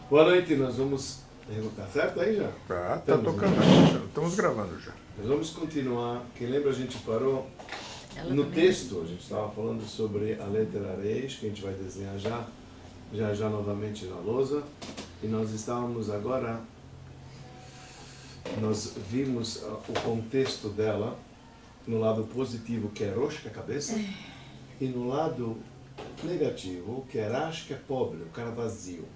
Boa noite, nós vamos... Tá certo aí já? Tá tocando, estamos gravando já. Nós vamos continuar. Quem lembra, a gente parou no texto, a gente estava falando sobre a letra Reis, que a gente vai desenhar já novamente na lousa. E nós estávamos agora, nós vimos o contexto dela no lado positivo, que é Rosh, que é a cabeça, e no lado negativo, que é Rash, que é pobre, o cara vazio.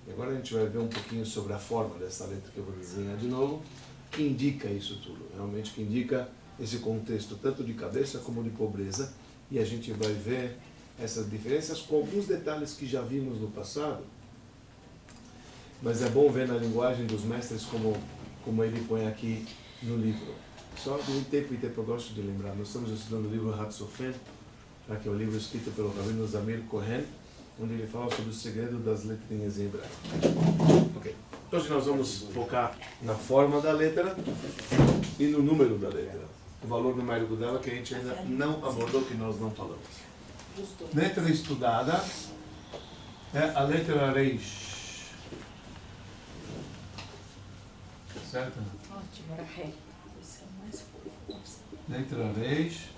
E agora a gente vai ver um pouquinho sobre a forma dessa letra que eu vou desenhar de novo, que indica isso tudo, realmente que indica esse contexto tanto de cabeça como de pobreza, e a gente vai ver essas diferenças com alguns detalhes que já vimos no passado, mas é bom ver na linguagem dos mestres como ele põe aqui no livro. Só de tempo em tempo eu gosto de lembrar, nós estamos estudando o livro Hatsofen, que é o livro escrito pelo Rabino Zamir Cohen, onde ele fala sobre o segredo das letrinhas em hebraico. Ok. Hoje nós vamos focar na forma da letra e no número da letra. O valor numérico dela que a gente ainda não abordou, que nós não falamos. Letra estudada é a letra Reish. Certo? Ótimo, Rahel. Letra Reish,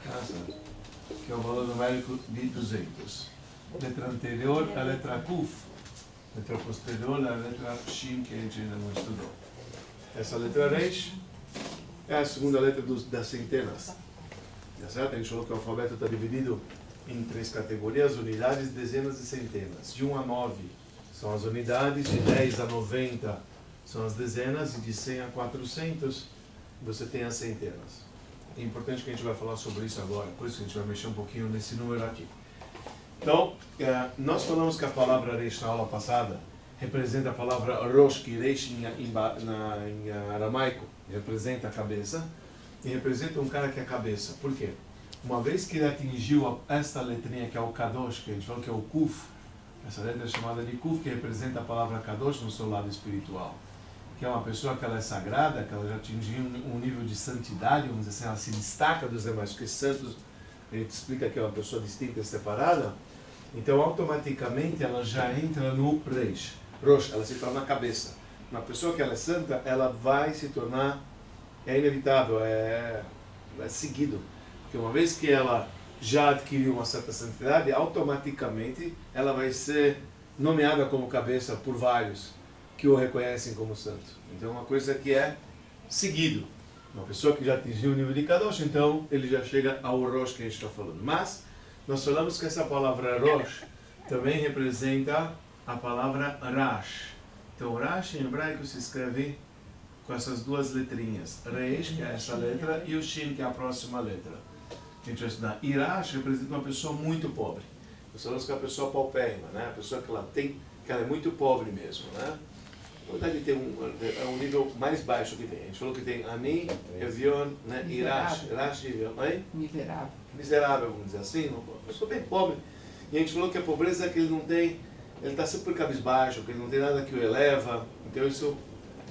que é o valor numérico de 200. Letra anterior, a letra Kuf. Letra posterior, a letra Shin, que a gente ainda não estudou. Essa letra Reish é a segunda letra das centenas. Tá certo? A gente falou que o alfabeto está dividido em 3 categorias: unidades, dezenas e centenas. De 1 a 9 são as unidades, de 10 a 90 são as dezenas, e de 100 a 400 você tem as centenas. É importante que a gente vai falar sobre isso agora, por isso que a gente vai mexer um pouquinho nesse número aqui. Então, nós falamos que a palavra Reish na aula passada representa a palavra Rosh, que Reish em aramaico representa a cabeça, e representa um cara que é a cabeça. Por quê? Uma vez que ele atingiu esta letrinha que é o Kadosh, que a gente falou que é o Kuf, essa letra é chamada de Kuf, que representa a palavra Kadosh no seu lado espiritual, que é uma pessoa que ela é sagrada, que ela já atingiu um nível de santidade, vamos dizer assim, ela se destaca dos demais, porque santos, a gente explica que é uma pessoa distinta e separada. Então, automaticamente, ela já entra no Reish. Rosh, ela se torna a cabeça. Uma pessoa que ela é santa, ela vai se tornar, é inevitável, é seguido. Porque uma vez que ela já adquiriu uma certa santidade, automaticamente ela vai ser nomeada como cabeça por vários que o reconhecem como santo. Então, é uma coisa que é seguido. Uma pessoa que já atingiu o nível de Kadosh, então ele já chega ao Rosh que a gente está falando. Mas nós falamos que essa palavra Rosh também representa a palavra Rash. Então, Rash em hebraico se escreve com essas duas letrinhas. Reish, que é essa letra, e o Shin, que é a próxima letra. A gente vai estudar. E Rash representa uma pessoa muito pobre. Nós falamos que é a pessoa paupérrima, né? A pessoa que ela é muito pobre mesmo, né? Na verdade, é um nível mais baixo que tem. A gente falou que tem Ani, Evion, né? E Rash. Rash e Evion. Miserável. Miserável, vamos dizer assim, uma pessoa bem pobre. E a gente falou que a pobreza é que ele está sempre cabisbaixo, que ele não tem nada que o eleva. Então isso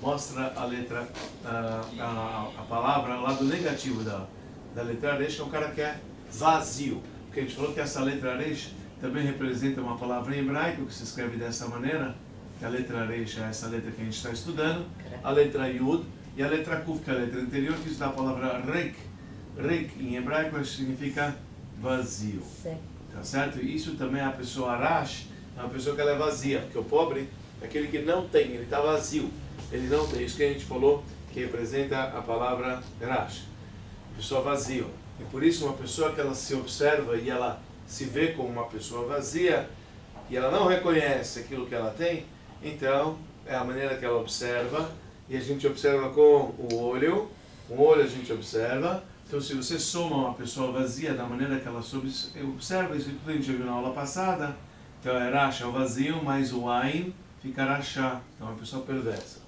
mostra a letra, a palavra, o lado negativo da letra Reish, que é um cara que é vazio. Porque a gente falou que essa letra Reish também representa uma palavra em hebraico que se escreve dessa maneira, que a letra Reish é essa letra que a gente está estudando, a letra Yud e a letra Kuf, que é a letra anterior, que está a palavra Reik. Reik em hebraico significa vazio. Tá certo? E isso também é a pessoa Rash, é uma pessoa que ela é vazia, porque o pobre é aquele que não tem, ele está vazio. Ele não tem, isso que a gente falou, que representa a palavra Rash. Pessoa vazia. E por isso uma pessoa que ela se observa e ela se vê como uma pessoa vazia, e ela não reconhece aquilo que ela tem, então é a maneira que ela observa, e a gente observa com o olho a gente observa. Então, se você soma uma pessoa vazia da maneira que ela observa, isso tudo a gente viu na aula passada, então é Rash, é o vazio, mais o Ain fica Rashá, então é uma pessoa perversa.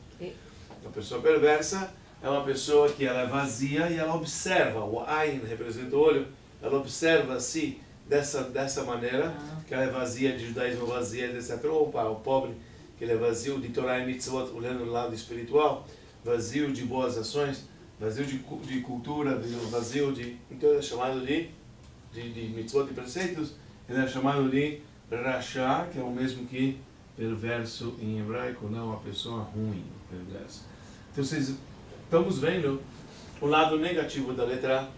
Uma pessoa perversa é uma pessoa que ela é vazia e ela observa, o Ain representa o olho, ela observa-se dessa maneira, que ela é vazia de judaísmo, vazia, etc. Ou o pobre, que ele é vazio de Torah e Mitzvot, olhando o lado espiritual, vazio de boas ações, vazio de cultura, vazio de... Então ele é chamado de mitzvot, de preceitos, ele é chamado de Rashá, que é o mesmo que perverso em hebraico, não uma pessoa ruim, perversa. Então, estamos vendo o lado negativo da letra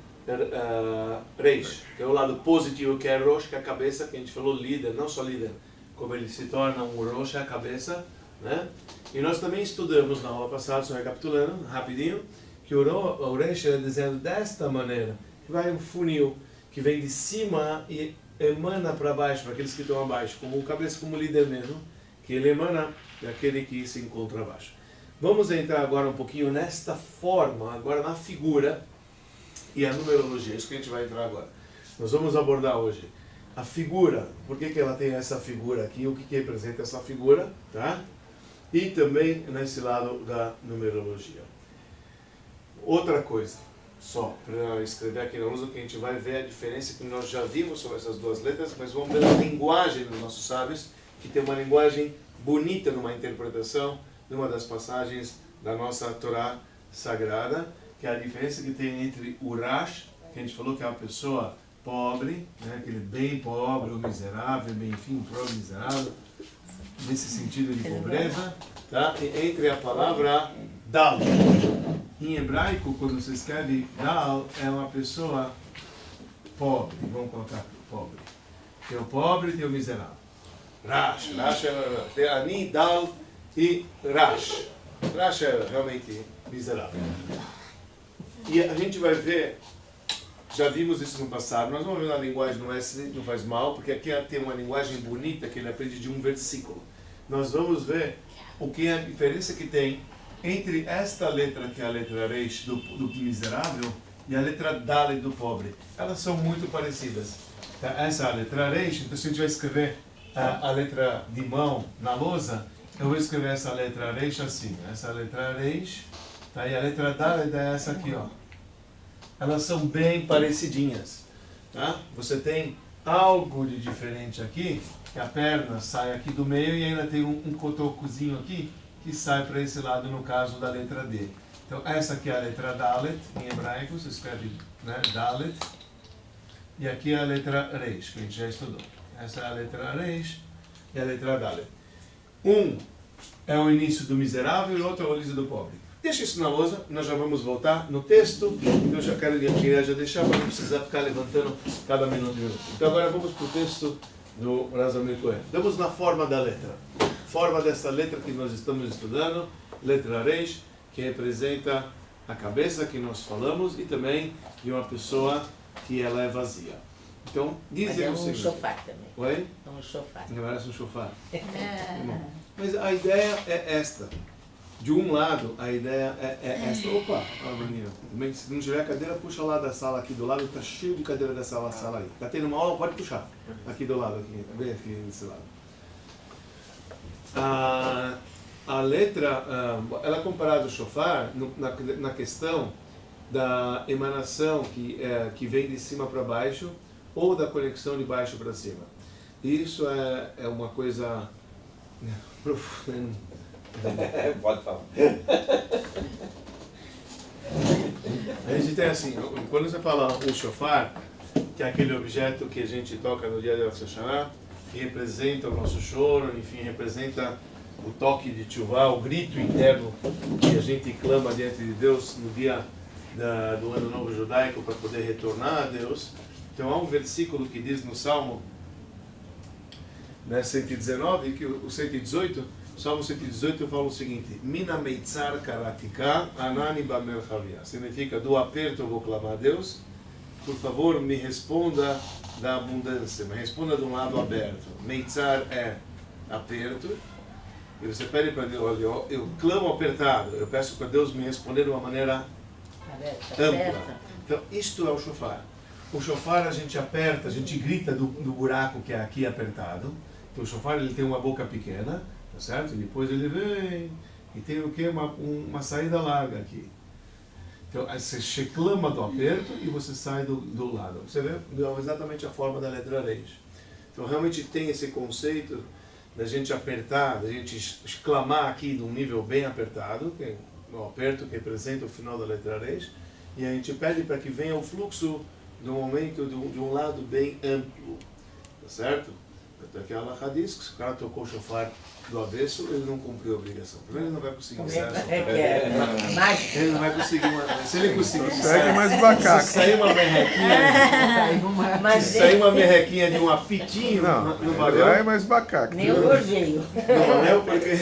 Reish, que é o lado positivo, que é Rosh, que é a cabeça, que a gente falou líder, não só líder, como ele se torna um Rosh, a cabeça, né? E nós também estudamos na aula passada, só recapitulando rapidinho, que o Reish é desenhado desta maneira, que vai um funil, que vem de cima e emana para baixo, para aqueles que estão abaixo, como o cabeça, como líder mesmo, que ele emana daquele que se encontra abaixo. Vamos entrar agora um pouquinho nesta forma, agora na figura e a numerologia, isso que a gente vai entrar agora. Nós vamos abordar hoje a figura, por que ela tem essa figura aqui, o que representa essa figura, tá? E também nesse lado da numerologia. Outra coisa, só para escrever aqui na lousa, que a gente vai ver a diferença que nós já vimos sobre essas duas letras, mas vamos ver a linguagem dos nossos sábios, que tem uma linguagem bonita numa interpretação de uma das passagens da nossa Torá Sagrada, que é a diferença que tem entre o Rash, que a gente falou que é uma pessoa pobre, né, aquele bem pobre, ou miserável, bem enfim, miserável, nesse sentido de pobreza, tá? E entre a palavra Dal. Em hebraico, quando se escreve Dal, é uma pessoa pobre, vamos colocar pobre. Tem o pobre e tem o miserável. Rash tem Ani, Dal e Rash. Rash é realmente miserável. E a gente vai ver, já vimos isso no passado, nós vamos ver na linguagem, não faz mal, porque aqui tem uma linguagem bonita que ele aprende de um versículo. Nós vamos ver o que é a diferença que tem entre esta letra, que é a letra Reish do miserável, e a letra Dalet do pobre. Elas são muito parecidas. Tá? Essa é a letra Reish, então se a gente vai escrever a letra de mão na lousa, eu vou escrever essa letra Reish assim. Essa letra Reish, tá? E a letra Dalet é essa aqui, ó. Elas são bem parecidinhas. Tá? Você tem algo de diferente aqui, que a perna sai aqui do meio e ainda tem um cotocozinho aqui que sai para esse lado no caso da letra D. Então essa aqui é a letra Dalet, em hebraico, se escreve, né, Dalet. E aqui é a letra Reish, que a gente já estudou. Essa é a letra Reish e a letra Dalet. Um é o início do miserável e o outro é o início do pobre. Deixa isso na lousa, nós já vamos voltar no texto. Eu já queria já deixar para não precisar ficar levantando cada minuto. Então agora vamos para o texto do Razamir Cohen. Vamos na forma da letra. Forma dessa letra que nós estamos estudando, letra Reish, que representa a cabeça que nós falamos e também de uma pessoa que ela é vazia. Então, dizem o seguinte. É um sofá também. Oi? É um sofá. Parece um sofá. Mas a ideia é esta. De um lado, a ideia é esta. Opa, Bruninho. Se não tiver cadeira, puxa lá da sala aqui do lado. Está cheio de cadeira dessa sala aí. Está tendo uma aula, pode puxar. Aqui do lado, aqui. Bem aqui desse lado. A letra, ela é comparada ao shofar na questão da emanação que vem de cima para baixo ou da conexão de baixo para cima. Isso é uma coisa profunda. Pode falar. A gente tem assim, quando você fala o shofar, que é aquele objeto que a gente toca no dia de Rosh Hashanah, que representa o nosso choro, enfim, representa o toque de tchuvá, o grito interno que a gente clama diante de Deus no dia do Ano Novo Judaico para poder retornar a Deus. Então há um versículo que diz no Salmo 119, que o 118, Salmo 118 fala o seguinte: Mina meitzar karatika anani bamerchavia. Significa, do aperto eu vou clamar a Deus, por favor me responda da abundância, me responda de um lado aberto. Meitzar é aperto, e você pede para Deus, olha, eu clamo apertado, eu peço para Deus me responder de uma maneira ampla. Então, isto é o shofar. O shofar a gente aperta, a gente grita do buraco que é aqui apertado. Então o shofar ele tem uma boca pequena, tá certo? E depois ele vem e tem o que? Uma saída larga aqui. Então você clama do aperto e você sai do lado. Você vê exatamente a forma da letra Reish. Então realmente tem esse conceito da gente apertar, da gente clamar aqui de um nível bem apertado, que é o aperto que representa o final da letra Reish, e a gente pede para que venha o fluxo do momento de um lado bem amplo, tá certo? Até que a Halakha diz que se o cara tocou o shofar do avesso, ele não cumpriu a obrigação. Primeiro, ele não vai conseguir ensaiar shofar. Mágica. Ele não vai conseguir, se ele conseguir Segue mais bacaca. se sair uma merrequinha, se sair uma merrequinha de um apitinho, não valeu. Vai mais bacaca. Nem o gorjeio. Não valeu porque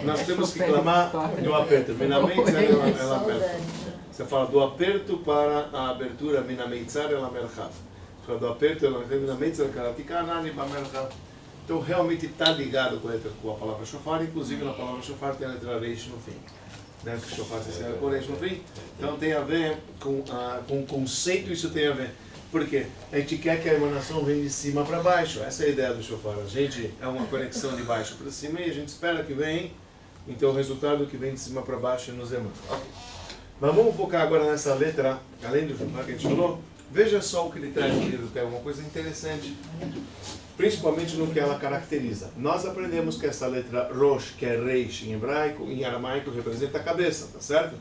nós temos que clamar do aperto. Minamente, ela aperta. Você fala do aperto para a abertura, minameitzar ela merchav. Você fala do aperto, ela minameitzar karatikanani bamerchav. Então realmente está ligado com a palavra shofar, inclusive na palavra shofar tem a letra reish no fim. Né? Que shofar se escreve com reish no fim. Então tem a ver com o conceito, isso tem a ver. Por quê? A gente quer que a emanação venha de cima para baixo. Essa é a ideia do shofar. A gente é uma conexão de baixo para cima e a gente espera que venha. Então o resultado que vem de cima para baixo nos emana. Okay. Mas vamos focar agora nessa letra, além do shofar que a gente falou. Veja só o que ele traz no livro, que é uma coisa interessante. Principalmente no que ela caracteriza. Nós aprendemos que essa letra Rosh, que é Reish em hebraico, em aramaico representa a cabeça, tá certo?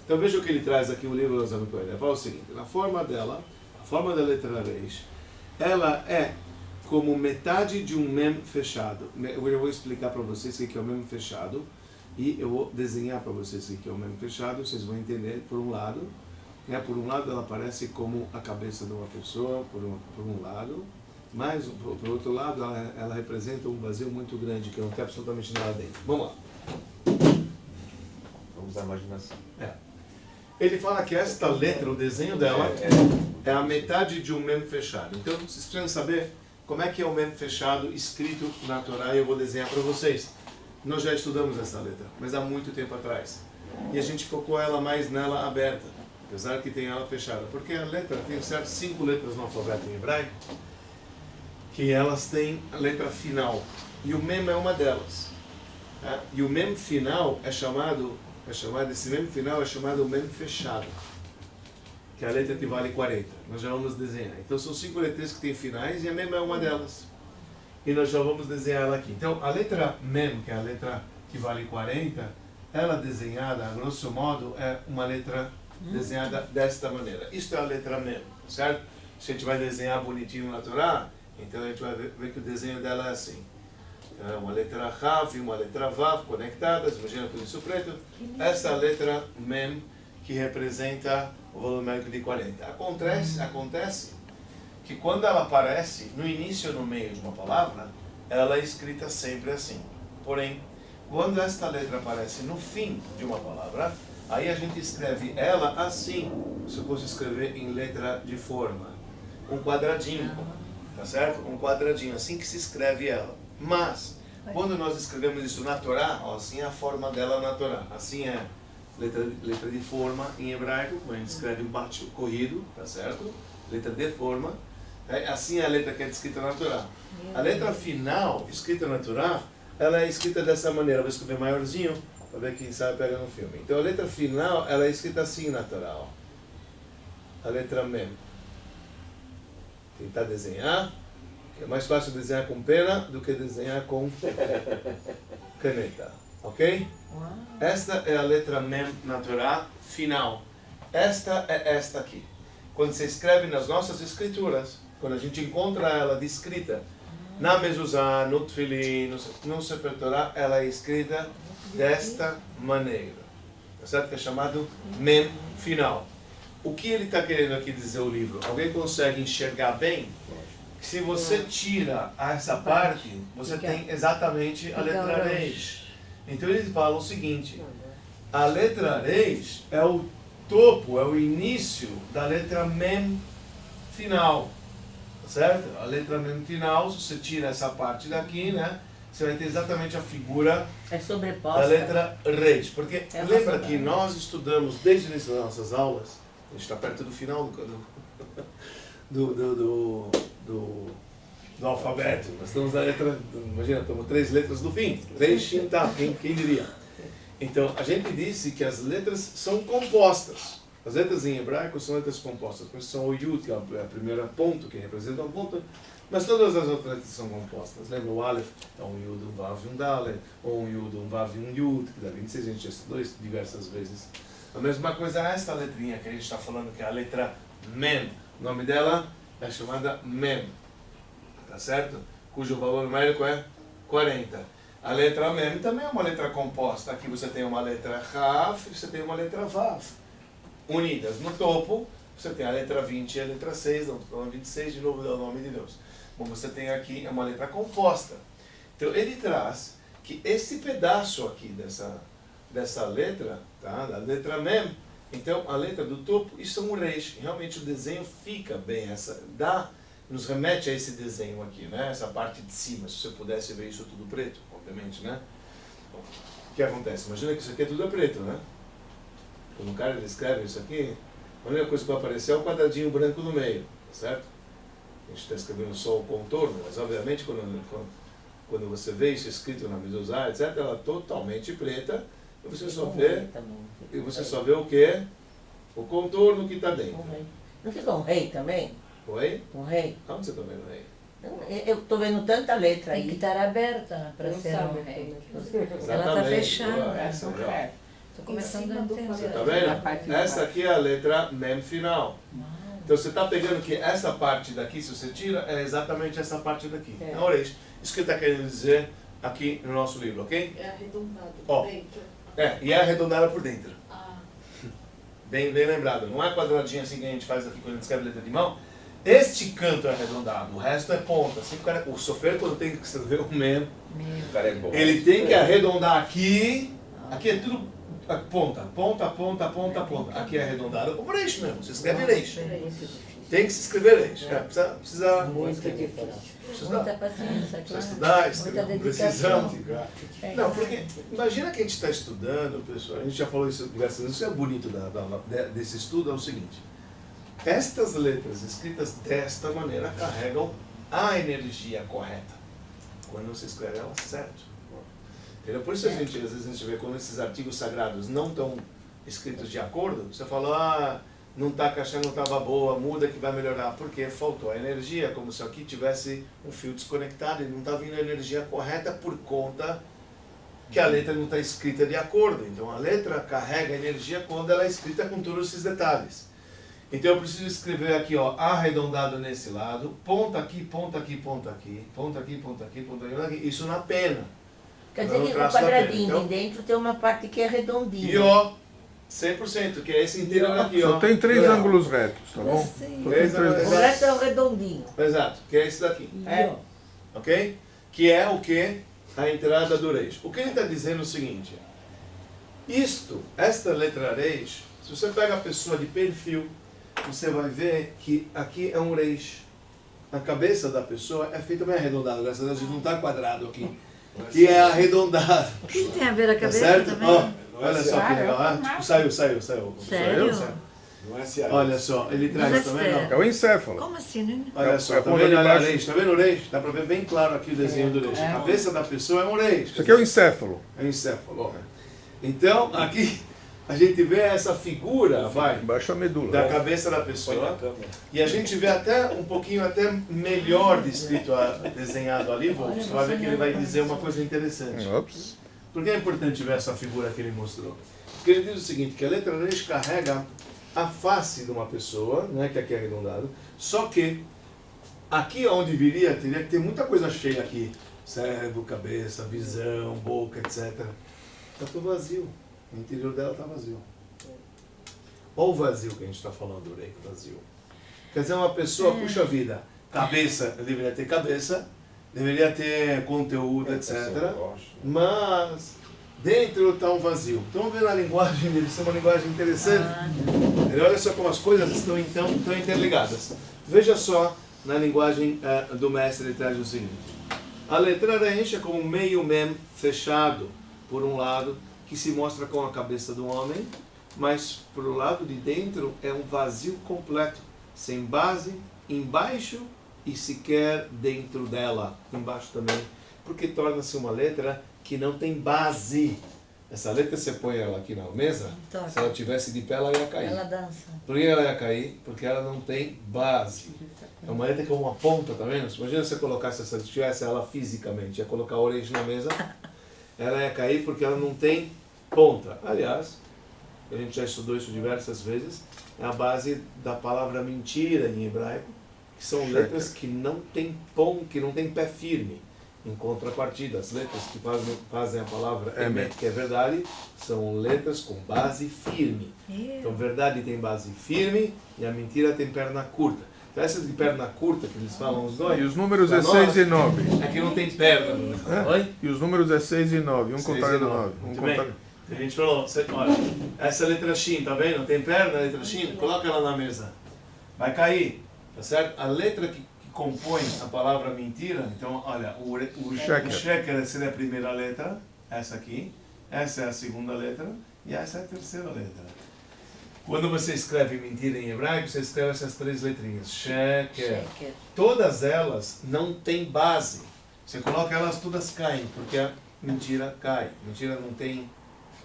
Então veja o que ele traz aqui, o livro do Ozam Cohen. Ele fala o seguinte, na forma dela, a forma da letra Reish, ela é como metade de um mem fechado. Eu vou explicar para vocês o que é o mem fechado, e eu vou desenhar para vocês o que é o mem fechado, vocês vão entender por um lado. Por um lado ela parece como a cabeça de uma pessoa, por um lado. Mas, por outro lado, ela representa um vazio muito grande, que não tem absolutamente nada dentro. Vamos lá. Vamos à imaginação. Ele fala que esta letra, o desenho dela, é a metade de um mem fechado. Então, vocês precisam saber como é que é o mem fechado escrito na Torá, e eu vou desenhar para vocês. Nós já estudamos essa letra, mas há muito tempo atrás. E a gente focou ela mais nela aberta, apesar que tem ela fechada. Porque a letra tem 5 letras no alfabeto em hebraico, que elas têm a letra final, e o mem é uma delas. E o mem final esse mem final é chamado mem fechado, que é a letra que vale 40. Nós já vamos desenhar. Então são 5 letras que têm finais, e a mem é uma delas. E nós já vamos desenhar ela aqui. Então a letra mem, que é a letra que vale 40, ela desenhada, a grosso modo, é uma letra desenhada desta maneira. Isto é a letra mem, certo? Se a gente vai desenhar bonitinho na Torá, então a gente vai ver que o desenho dela é assim. É uma letra Rav e uma letra Vav conectadas, imagina tudo isso preto. Essa é a letra Mem, que representa o valor numérico de 40. Acontece que quando ela aparece no início ou no meio de uma palavra, ela é escrita sempre assim. Porém, quando esta letra aparece no fim de uma palavra, aí a gente escreve ela assim, se eu fosse escrever em letra de forma. Um quadradinho. Tá certo? Um quadradinho, assim que se escreve ela. Mas, quando nós escrevemos isso na Torá, assim é a forma dela na Torá. Assim é letra de forma em hebraico, quando a gente escreve um bate corrido, tá certo? Letra de forma. Assim é a letra que é escrita na Torá. A letra final, escrita na Torá, ela é escrita dessa maneira. Vou escrever maiorzinho, para ver quem sabe pega no filme. Então a letra final, ela é escrita assim na Torá. Ó. A letra Mem. Tentar desenhar, é mais fácil desenhar com pena do que desenhar com caneta, ok? Esta é a letra Mem na Torá final. Esta é esta aqui. Quando você escreve nas nossas escrituras, quando a gente encontra ela descrita na mezuzá, no tefilin, no Sefer Torá, ela é escrita desta maneira, certo? Que é chamado Mem final. O que ele está querendo aqui dizer o livro? Alguém consegue enxergar bem? Se você tira essa parte, você tem exatamente a letra Reish. Então ele fala o seguinte, a letra Reish é o topo, é o início da letra Mem final, certo? A letra Mem final, se você tira essa parte daqui, né? Você vai ter exatamente a figura da letra Reish. Porque lembra que nós estudamos desde o início das nossas aulas, a gente está perto do final do alfabeto. Nós estamos na letra, imagina, estamos 3 letras do fim. Reish, Shin, Tav, quem diria? Então, a gente disse que as letras são compostas. As letras em hebraico são letras compostas. Por isso são o Yud, que é a primeira ponto, que representa um ponto. Mas todas as outras letras são compostas. Lembra? O Aleph é um Yud, um Vav e um Dalet. Ou um Yud, um Vav e um Yud. Que dá 26, a gente já estudou isso diversas vezes. A mesma coisa é esta letrinha que a gente está falando, que é a letra Mem. O nome dela é chamada Mem. Tá certo? cujo valor numérico é 40. A letra Mem também é uma letra composta. Aqui você tem uma letra Raf e você tem uma letra Vav. Unidas no topo, você tem a letra 20 e a letra 6, então 26 de novo dá o nome de Deus. Bom, você tem aqui uma letra composta. Então ele traz que esse pedaço aqui dessa letra, tá? Da letra Mem, então a letra do topo, isso é um reis. Realmente o desenho fica bem, nos remete a esse desenho aqui, né? Essa parte de cima, se você pudesse ver isso tudo preto, obviamente, né? Bom, o que acontece? Imagina que isso aqui é tudo preto, né? Quando o cara ele escreve isso aqui, a única coisa que vai aparecer é o quadradinho branco no meio, tá certo? A gente está escrevendo só o contorno, mas obviamente quando você vê isso escrito na mezuzá, etc., ela é totalmente preta, e você só vê o quê? O contorno que está dentro. Não fica um rei também? Oi? Um rei? Onde você está vendo aí? Eu estou vendo tanta letra Tem que aí. estar aberta para Não ser sabe um rei. como Ela está fechada. Boa, essa é legal. Estou começando a Você entender. está vendo? Essa aqui é a letra Mem final. Então você está pegando que essa parte daqui, se você tira, é exatamente essa parte daqui. É. Não, isso que ele está querendo dizer aqui no nosso livro, ok? É arredondado Ó. por dentro. E é arredondada por dentro. Ah, Bem lembrado. Não é quadradinho assim que a gente faz aqui quando a gente escreve letra de mão. Este canto é arredondado, o resto é ponta. Assim, o sofrer, quando tem que escrever o Mem, O cara é bom. ele tem que arredondar aqui. Aqui é tudo ponta, ponta, ponta, ponta, ponta. Aqui é arredondado como reis mesmo. Você escreve reis. Tem que se escrever reis. Precisa Muito difícil. Muita paciência, Precisa claro. estudar, Muita escrever, dedicação. precisamos. Não, porque imagina que a gente está estudando, pessoal, a gente já falou isso diversas vezes, isso é bonito desse estudo, é o seguinte. Estas letras escritas desta maneira carregam a energia correta. Quando você escreve elas certo. Entendeu? Por isso às vezes a gente vê quando esses artigos sagrados não estão escritos de acordo, você fala, não está, a caixa não estava boa, muda que vai melhorar. Porque faltou a energia, como se aqui tivesse um fio desconectado e não está vindo a energia correta por conta que a letra não está escrita de acordo. Então a letra carrega energia quando ela é escrita com todos esses detalhes. Então eu preciso escrever aqui, ó, arredondado nesse lado, ponta aqui, ponta aqui, ponta aqui, ponta aqui, ponta aqui, ponta aqui, ponta aqui. Isso na pena. Quer dizer que o traço da pena. quadradinho Então, de dentro tem uma parte que é redondinha. e ó, 100%, que é esse inteiro aqui, ó. Só tem 3 Legal. ângulos retos, tá bom? Sim. Só tem Três 3 ângulos O resto é o redondinho. Exato, que é esse daqui. É. Ok? Que é o que? A entrada do reis. O que ele está dizendo é o seguinte. Esta letra reis, se você pega a pessoa de perfil, você vai ver que aqui é um reis. A cabeça da pessoa é feita bem arredondada, graças a Deus, não está quadrado aqui. Que é arredondado. O que tem a ver a Tá cabeça certo? também? Ó, olha só que legal. Saiu. Sério? Não é cearense. Olha só, ele traz Mas é também, sério. ó. É o encéfalo. Como assim, né? Olha só, É a tá ponta vendo de o baixo. reis? Tá vendo o reis? Dá pra ver bem claro aqui o desenho do reis. A cabeça da pessoa é um reis. Isso aqui é o encéfalo. É um encéfalo, ó. Então, aqui a gente vê essa figura, vai, Embaixo a medula. da cabeça da Põe na pessoa. câmera. E a gente vê até um pouquinho até melhor descrito, desenhado ali, você vai ver que ele vai dizer uma coisa interessante. Ops. Por que é importante ver essa figura que ele mostrou? Porque ele diz o seguinte, que a letra reis carrega a face de uma pessoa, né, que aqui é arredondado, só que aqui onde viria, teria que ter muita coisa cheia aqui, cérebro, cabeça, visão, boca, etc. Está tudo vazio, o interior dela está vazio. Olha o vazio que a gente está falando, o reiki vazio. Quer dizer, uma pessoa, puxa vida, cabeça, deveria ter cabeça, deveria ter conteúdo, etc. Mas dentro está um vazio. Então, vendo a linguagem dele, isso é uma linguagem interessante. Olha só como as coisas estão então interligadas. Veja só na linguagem do mestre, ele traz o seguinte. A letra Resh é como um meio mem fechado, por um lado, que se mostra com a cabeça do homem, mas por o lado de dentro é um vazio completo, sem base, embaixo e sequer dentro dela, embaixo também, porque torna-se uma letra que não tem base. Essa letra você põe ela aqui na mesa, Toca. se ela tivesse de pé ela ia cair. Ela dança. Por que ela ia cair? Porque ela não tem base. É uma letra que é uma ponta, tá vendo? Imagina se você colocasse essa, se tivesse ela fisicamente, ia colocar a orelha na mesa, ela ia cair porque ela não tem ponta. Aliás, a gente já estudou isso diversas vezes, é a base da palavra mentira em hebraico, que são letras que não têm que não têm pé firme. Em contrapartida, as letras que fazem a palavra emet, que é verdade, são letras com base firme. Então, verdade tem base firme e a mentira tem perna curta. Então, essas de perna curta que eles falam os dois. E os números é pra 6 nós, e 9. Aqui não tem perna. Oi? E os números é 6 e 9. Um 6 contrário e do 9. 9. Um Muito bem. contrário. A gente falou, olha, essa letra Shin, tá vendo? Tem perna, a letra Shin, coloca ela na mesa. Vai cair, tá certo? A letra que compõe a palavra mentira, então, olha, o sheker seria a primeira letra, essa aqui, essa é a segunda letra e essa é a terceira letra. Quando você escreve mentira em hebraico, você escreve essas três letrinhas, sheker. Todas elas não têm base. Você coloca elas, todas caem, porque a mentira cai. Mentira não tem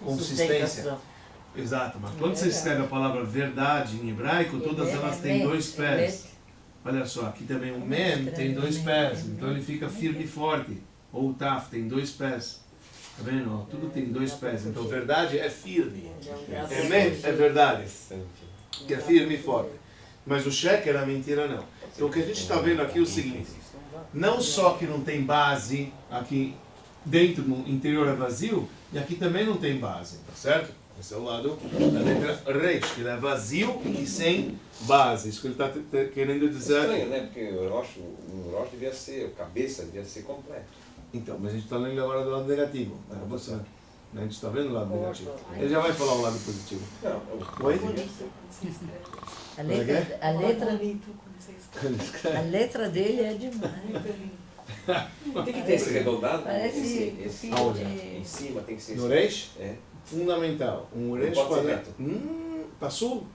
consistência. Exato, mas quando você escreve a palavra verdade em hebraico, todas elas têm dois pés. Olha só, aqui também o mem tem dois pés, então ele fica firme e forte. Ou o taf tem dois pés. Tá vendo? Tudo tem dois pés. Então verdade é firme. Mem é verdade, que é firme e forte. Mas o sheker, a mentira, não. Então o que a gente está vendo aqui é o seguinte: não só que não tem base aqui dentro, no interior é vazio, e aqui também não tem base, tá certo? Esse é o lado da letra Reish, que ele é vazio e sem base. Isso que ele está querendo dizer. Estranho, né? Porque o Rosh devia ser, a cabeça devia ser completo. Então, mas a gente está lendo agora do lado negativo. A gente está vendo o lado negativo. Ele já vai falar o lado positivo. Oi? A letra dele é demais. Tem que ter esse arredondado? Parece esse aonde? em cima tem que ser No Reish? É. Fundamental. Um Reish Não pode ser quadrado. Passou?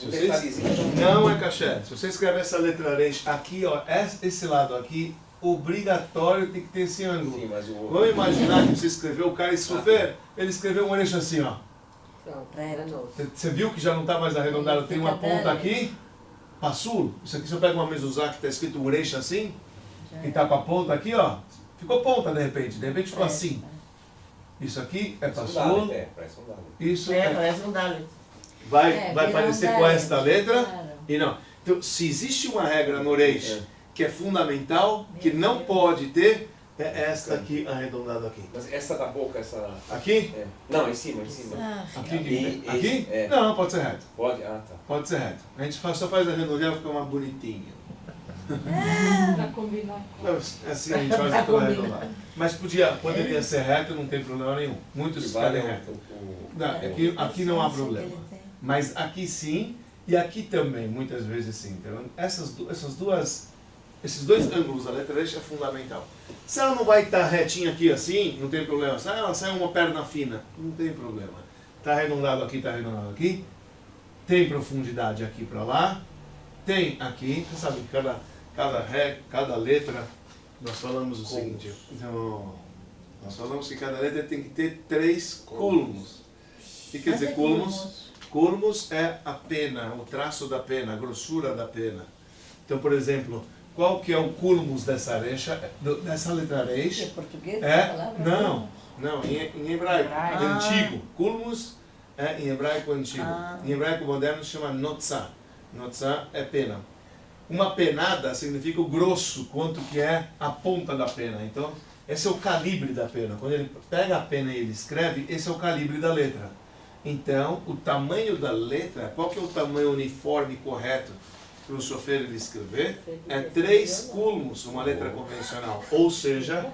Um detalhezinho. Não é caché. Se você escrever essa letra Reish aqui, ó, esse lado aqui, obrigatório tem que ter esse ângulo. Sim, mas o... Vamos imaginar que você escreveu o cara e sofrer, ele escreveu um Reish assim, ó. Você viu que já não está mais arredondado, tem uma ponta aqui, passou. Isso aqui, se eu pego uma mezuzá que está escrito um Reish assim, que está com a ponta aqui, ó, ficou ponta de repente ficou assim. Isso aqui é passou. Parece um dado. Isso parece um Dalet. vai parecer com esta letra e não. Então, se existe uma regra no Reish que é fundamental, que não pode ter, é esta aqui arredondada aqui. Mas essa da boca, essa... Aqui? É. Não, em cima. Aqui? Não, pode ser reto. Pode? Ah, tá. Pode ser reto. A gente só faz arredondar para ficar mais bonitinho. Pra combinar. Assim a gente faz tudo arredondado. Mas poderia ser reto, não tem problema nenhum. Muitos querem reto. Aqui não há problema. Mas aqui sim, e aqui também, muitas vezes sim. Então, esses dois ângulos da letra Reish é fundamental. Se ela não vai estar retinha aqui assim, não tem problema. Se ela sai uma perna fina, não tem problema. Está arredondado aqui, está arredondado aqui. Tem profundidade aqui para lá. Tem aqui. Você sabe que cada letra, nós falamos o seguinte. Então, nós falamos que cada letra tem que ter 3 culmos. O que quer dizer culmos? Culmos é a pena, o traço da pena, a grossura da pena. Então, por exemplo, qual que é o culmus dessa letra Reish? É português? Não, em hebraico, antigo. Culmus é em hebraico antigo. Em hebraico moderno se chama notzah. Notzah é pena. Uma penada significa o grosso, quanto que é a ponta da pena. Então, esse é o calibre da pena. Quando ele pega a pena e ele escreve, esse é o calibre da letra. Então, o tamanho da letra, qual que é o tamanho uniforme correto para o sofer ele escrever? É 3 culmos, uma letra convencional. Ou seja,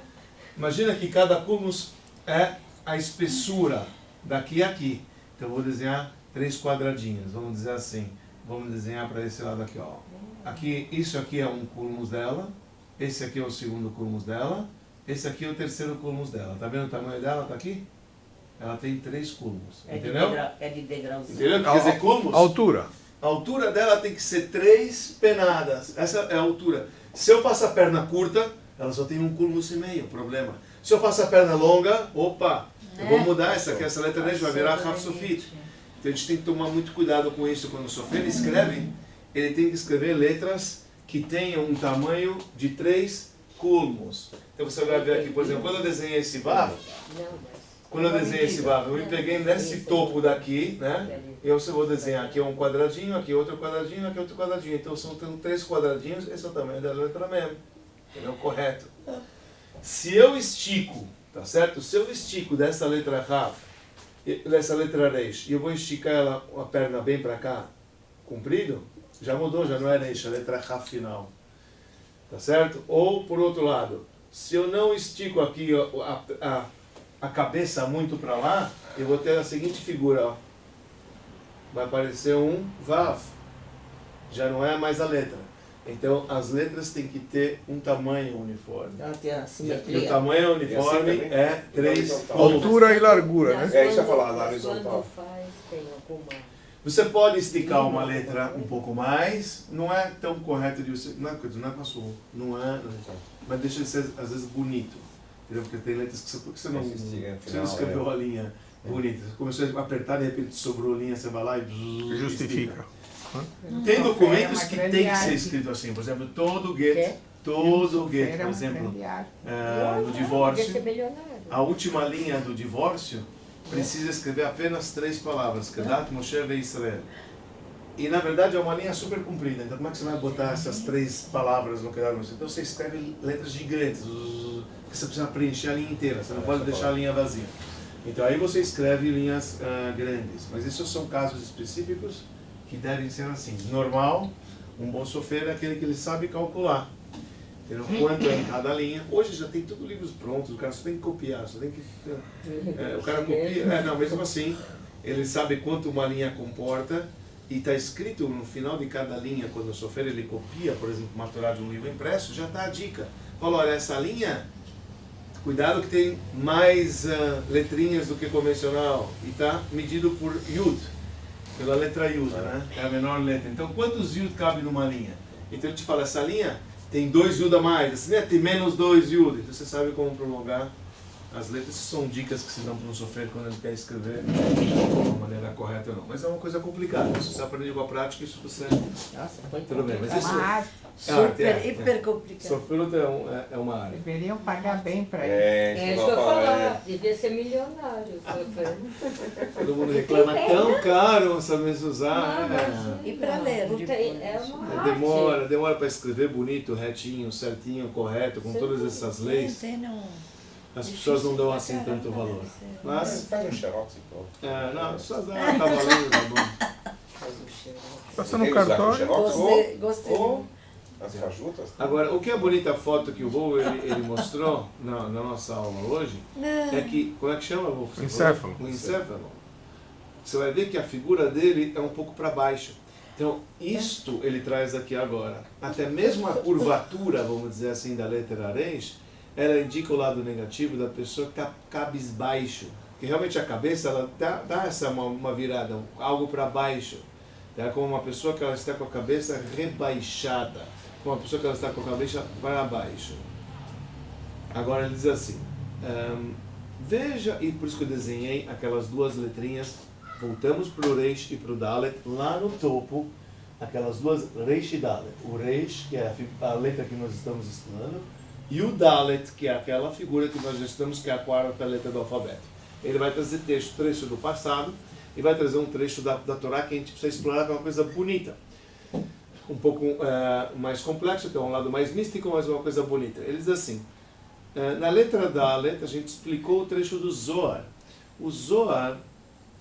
imagina que cada culmus é a espessura daqui a aqui. Então, eu vou desenhar 3 quadradinhos, vamos dizer assim. Vamos desenhar para esse lado aqui, ó. Aqui, isso aqui é um culmus dela, esse aqui é o segundo culmus dela, esse aqui é o terceiro culmus dela. Tá vendo o tamanho dela? Tá aqui? Ela tem 3 culmos, entendeu? É de degrauzinho. Entendeu o que quer dizer culmus? Altura. A altura dela tem que ser 3 penadas. Essa é a altura. Se eu faço a perna curta, ela só tem um culmus e meio, problema. Se eu faço a perna longa, opa, eu vou mudar essa letra Reish vai virar Raf Sofit. Então a gente tem que tomar muito cuidado com isso. Quando o sofer escreve, ele tem que escrever letras que tenham um tamanho de 3 culmos. Então você vai ver aqui, por exemplo, quando eu desenhei esse Vav, quando eu desenhei esse vav, eu me peguei nesse topo daqui, né? E eu vou desenhar aqui um quadradinho, aqui outro quadradinho, aqui outro quadradinho. Então são 3 quadradinhos, esse é o tamanho da letra mesmo. Entendeu? Correto. Se eu estico, tá certo? Se eu estico dessa letra Rav, dessa letra Reish, e eu vou esticar ela, a perna bem para cá, comprido, já mudou, já não é Reish, a letra Rav final. Tá certo? Ou, por outro lado, se eu não estico aqui a cabeça muito para lá, eu vou ter a seguinte figura, ó. Vai aparecer um Vav. Já não é mais a letra. Então, as letras têm que ter um tamanho uniforme. Ela tem a E o simetria. tamanho uniforme é 3 Altura e largura, né? É isso que eu ia falar, na horizontal. Quando faz, tem alguma... Você pode esticar uma letra um pouco mais, não é tão correto de você. Não é passou. Não é. Mas deixa de ser, às vezes, bonito. Entendeu? Porque tem letras que você não escreveu a linha bonita. Você começou a apertar, de repente sobrou linha, você vai lá e Justifica. tem documentos que tem que ser escrito assim. Por exemplo, todo get, por exemplo, no divórcio, a última linha do divórcio precisa escrever apenas 3 palavras, Kedat Moshe ve Israel. E na verdade é uma linha super comprida, então como é que você vai botar essas 3 palavras no Kedat Moshe? Então você escreve letras gigantes, que você precisa preencher a linha inteira, você não pode deixar a linha vazia. Então aí você escreve linhas grandes, mas esses são casos específicos que devem ser assim. Normal, um bom sofer é aquele que ele sabe calcular. Entendeu? Quanto é em cada linha. Hoje já tem tudo livros prontos, o cara só tem que copiar, só tem que... o cara copia, não, mesmo assim, ele sabe quanto uma linha comporta e está escrito no final de cada linha, quando o sofer ele copia, por exemplo, uma Torá de um livro impresso, já está a dica. Fala, olha, essa linha, cuidado que tem mais letrinhas do que convencional e está medido por Yud, pela letra Yud, né? É a menor letra. Então, quantos Yud cabe numa linha? Então ele te fala, essa linha tem 2 Yud a mais, assim, né? Tem menos 2 Yud. Então você sabe como prolongar as letras. São dicas que se dão para um sofrer quando ele quer escrever de uma maneira correta ou não. Mas é uma coisa complicada. Se você aprende com a prática, isso você... Nossa, foi Tudo bem, mas É isso... uma arte. Super, hiper complicado. Sofrer é uma área. Deveriam pagar bem para ele. É isso que eu ia falar, devia ser milionário. Todo mundo reclama, é tão caro, não sabemos usar. E para ler Não depois? tem- é uma Demora para escrever bonito, retinho, certinho, correto, com todas essas leis. As pessoas não dão assim tanto valor. Mas, Faz um xerox e pronto. não, as pessoas dão, tá valendo, tá bom. Passa no Tem que usar com cartório. xerox Gostei. ou as fajutas. Agora, o que é bonita a foto que o Vô ele mostrou na nossa aula hoje é que, como é que chama, Vô? O encéfalo. O encéfalo. Você vai ver que a figura dele é um pouco para baixo. Então, isto ele traz aqui agora. Até mesmo a curvatura, vamos dizer assim, da letra Reish, ela indica o lado negativo da pessoa que está cabisbaixo. Porque realmente a cabeça, ela dá essa uma virada, algo para baixo. É como uma pessoa que ela está com a cabeça rebaixada. Como uma pessoa que ela está com a cabeça para baixo. Agora ele diz assim, veja, e por isso que eu desenhei aquelas 2 letrinhas, voltamos para o Reish e para o Dalet, lá no topo, aquelas 2, Reish e Dalet. O Reish, que é a letra que nós estamos estudando, e o Dalet, que é aquela figura que nós já estudamos, que é a 4ª letra do alfabeto. Ele vai trazer trecho do passado e vai trazer um trecho da Torá que a gente precisa explorar, que é uma coisa bonita. Um pouco mais complexo, que é um lado mais místico, mas uma coisa bonita. Ele diz assim, na letra Dalet, a gente explicou o trecho do Zohar. O Zohar,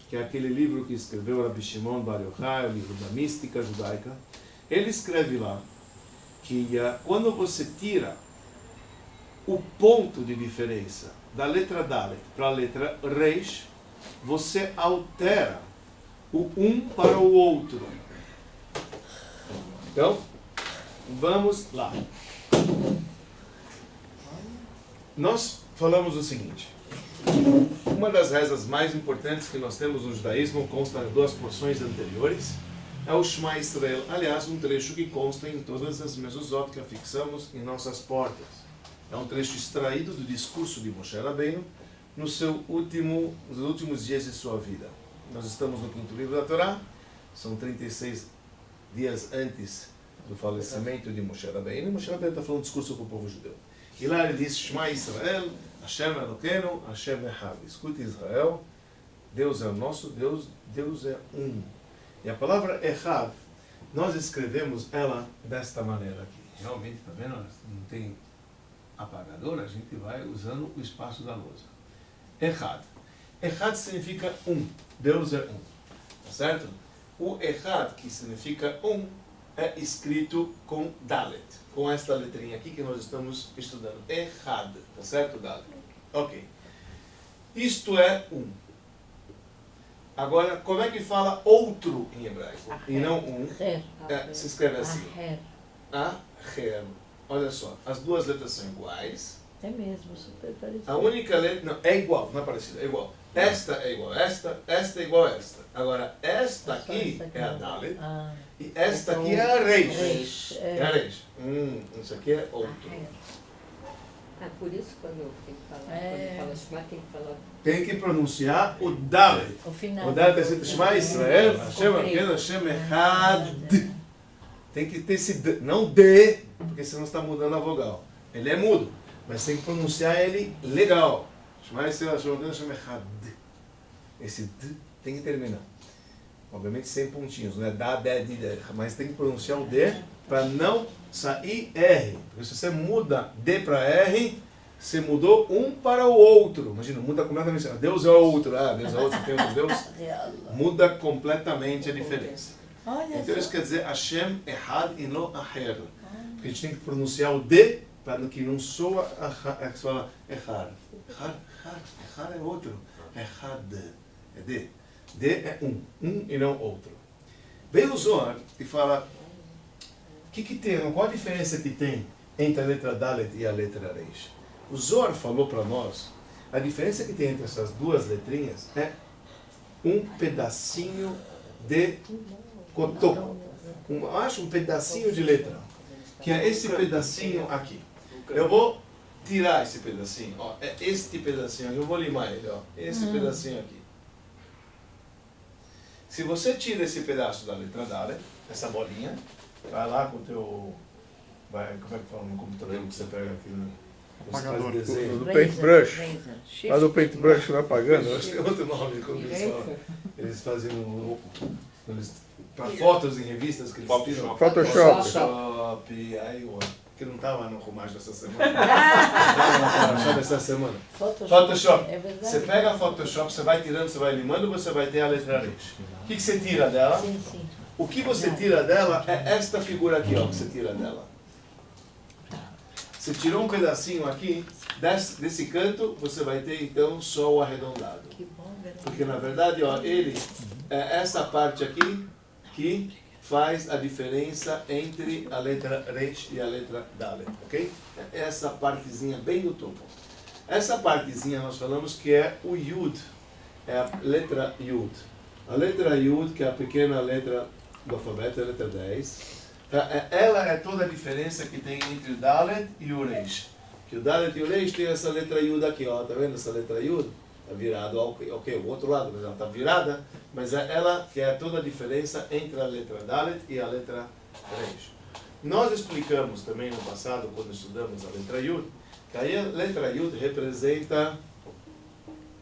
que é aquele livro que escreveu Rabbi Shimon Bar Yochai, o livro da mística judaica, ele escreve lá que quando você tira o ponto de diferença da letra Dalet para a letra Reish, você altera o um para o outro. Então, vamos lá. Nós falamos o seguinte. Uma das rezas mais importantes que nós temos no judaísmo consta de 2 porções anteriores. É o Shema Israel. Aliás, um trecho que consta em todas as mezuzot que afixamos em nossas portas. É um trecho extraído do discurso de Moshe Rabbeinu nos últimos dias de sua vida. Nós estamos no 5º livro da Torá, são 36 dias antes do falecimento de Moshe Rabbeinu. E Moshe Rabbeinu está falando um discurso para o povo judeu. E lá ele diz, Shema Israel, Hashem Elokeinu, Hashem Echad. Escute Israel, Deus é o nosso Deus, Deus é um. E a palavra Echad, nós escrevemos ela desta maneira aqui. Realmente, está vendo? Não tem apagador, a gente vai usando o espaço da lousa. Echad. Echad significa um. Deus é um. Tá certo? O Echad, que significa um, é escrito com Dalet. Com esta letrinha aqui que nós estamos estudando. Echad. Tá certo, Dalet? Ok. Isto é um. Agora, como é que fala outro em hebraico? E não um. Se escreve assim. Aher. Olha só, as duas letras são iguais. É mesmo, super parecido. A única letra... Não, é igual, não é parecido, é igual. Esta é igual a esta é igual a esta. Agora, esta aqui é a Dalet e esta aqui é a Reish. É a Reish. Isso aqui é outro. Por isso quando tem que falar, quando fala Shema, tem que falar... Tem que pronunciar o Dalet. O Dalet é escrito Shema Israel, Hashem Elokeinu, Hashem Echad. Tem que ter esse D, não D, porque senão está mudando a vogal. Ele é mudo, mas tem que pronunciar ele legal. Shema Israel, Hashem Elokeinu, Hashem Echad. Esse D tem que terminar. Obviamente sem pontinhos, não é da, D, mas tem que pronunciar o D para não sair R. Porque se você muda D para R, você mudou um para o outro. Imagina, muda completamente. Deus é outro, Deus é outro, você tem outro Deus. Muda completamente a diferença. Então isso quer dizer Hashem Echad e não Aher. Porque a gente tem que pronunciar o D para que não soa que fala Echad. Echad é outro. Echad é D. D é um e não outro. Veio o Zohar e fala que tem, qual a diferença que tem entre a letra Dalet e a letra Reish? O Zohar falou para nós, a diferença que tem entre essas duas letrinhas é um pedacinho de cotô. Acho um pedacinho de letra, que é esse pedacinho aqui. Eu vou tirar esse pedacinho, ó, é este pedacinho aqui, eu vou limar ele, ó, esse pedacinho aqui. Se você tira esse pedaço da letra Dalet, essa bolinha, vai lá com o teu... como é que fala no computador que você pega aqui no... Apagador. Desenho. Do paintbrush. Lá do paintbrush vai apagando. Eu acho que tem outro nome quando eles faziam para fotos em revistas que eles tiram. Photoshop. Aí, que não estava no Rummagem dessa semana. Photoshop essa semana. Photoshop. É verdade. Você pega a Photoshop, você vai tirando, você vai limando, você vai ter a letra Reish. O que você tira dela? Sim, sim. O que você tira dela é esta figura aqui, ó, que você tira dela. Você tirou um pedacinho aqui, desse canto, você vai ter então só o arredondado. Que bom, verdade. Porque na verdade, ó, ele é essa parte aqui que faz a diferença entre a letra Reish e a letra Dalet, ok? Essa partezinha bem no topo. Essa partezinha nós falamos que é o Yud, é a letra Yud. A letra Yud, que é a pequena letra do alfabeto, é a letra 10. Ela é toda a diferença que tem entre o Dalet e o Reish. Que o Dalet e o Reish tem essa letra Yud aqui, ó, tá vendo essa letra Yud? Está virada, ok, o outro lado, mas ela está virada, mas é ela que é toda a diferença entre a letra Dalet e a letra Reish. Nós explicamos também no passado, quando estudamos a letra Yud, que a letra Yud representa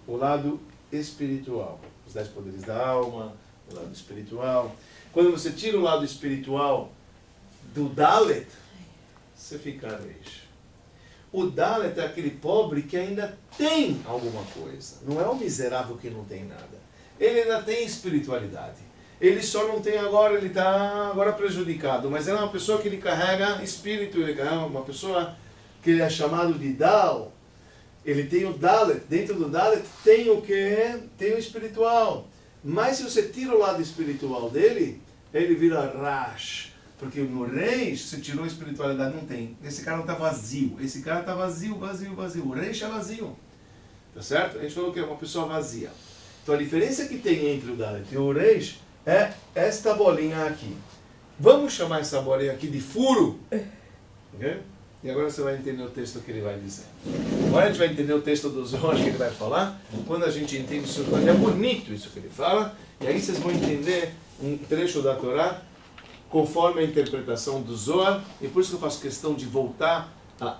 o lado espiritual, os 10 poderes da alma, o lado espiritual. Quando você tira o lado espiritual do Dalet, você fica Reish. O Dalet é aquele pobre que ainda tem alguma coisa. Não é o miserável que não tem nada. Ele ainda tem espiritualidade. Ele só não tem agora, ele está agora prejudicado. Mas ele é uma pessoa que ele carrega espírito, ele carrega uma pessoa que ele é chamado de Dal. Ele tem o Dalet. Dentro do Dalet tem o que? Tem o espiritual. Mas se você tira o lado espiritual dele, ele vira Rash. Porque no Reish, se tirou a espiritualidade, não tem. Esse cara não está vazio. Esse cara está vazio. O Reish é vazio. Tá certo? A gente falou que é uma pessoa vazia. Então a diferença que tem entre o Dalet e o Reish é esta bolinha aqui. Vamos chamar essa bolinha aqui de furo. Okay? E agora você vai entender o texto que ele vai dizer. Agora a gente vai entender o texto do Zohar que ele vai falar. Quando a gente entende isso, é bonito isso que ele fala. E aí vocês vão entender um trecho da Torá conforme a interpretação do Zohar, e por isso que eu faço questão de voltar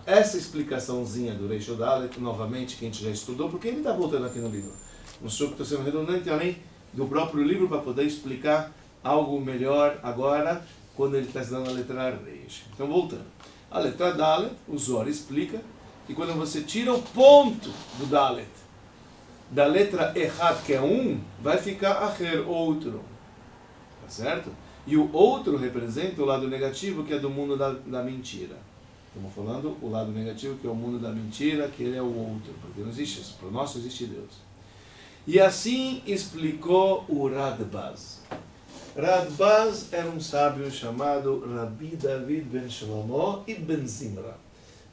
essa explicaçãozinha do Reish Dalet, novamente, que a gente já estudou, porque ele está voltando aqui no livro. Não sou que estou sendo redundante, além do próprio livro, para poder explicar algo melhor agora, quando ele está estudando a letra Reish. Então, voltando. A letra Dalet, o Zohar explica que quando você tira o ponto do Dalet, da letra Echad, que é vai ficar Acher, outro. Tá certo? E o outro representa o lado negativo, que é do mundo da mentira. Estamos falando o lado negativo, que é o mundo da mentira, que ele é o outro, porque não existe isso, para nós só existe Deus. E assim explicou o Radbaz. Radbaz era um sábio chamado Rabbi David ben Shlomo ibn Zimra.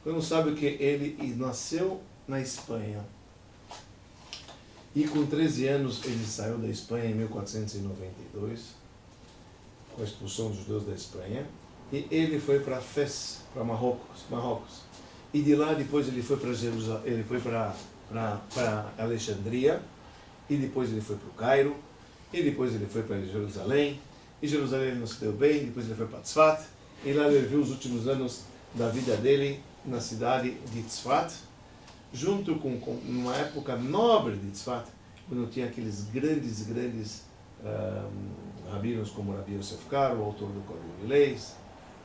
Foi um sábio que ele nasceu na Espanha. E com 13 anos ele saiu da Espanha em 1492, com a expulsão dos judeus da Espanha. E ele foi para Fez, para Marrocos. E de lá depois ele foi para Jerusalém, ele foi para Alexandria. E depois ele foi para o Cairo. E depois ele foi para Jerusalém. E Jerusalém ele não se deu bem. Depois ele foi para Tzfat. E lá ele viveu os últimos anos da vida dele na cidade de Tzfat, junto com uma época nobre de Tzfat, quando tinha aqueles grandes rabinos como Rabbi Yosef Karo, o autor do Código de Leis,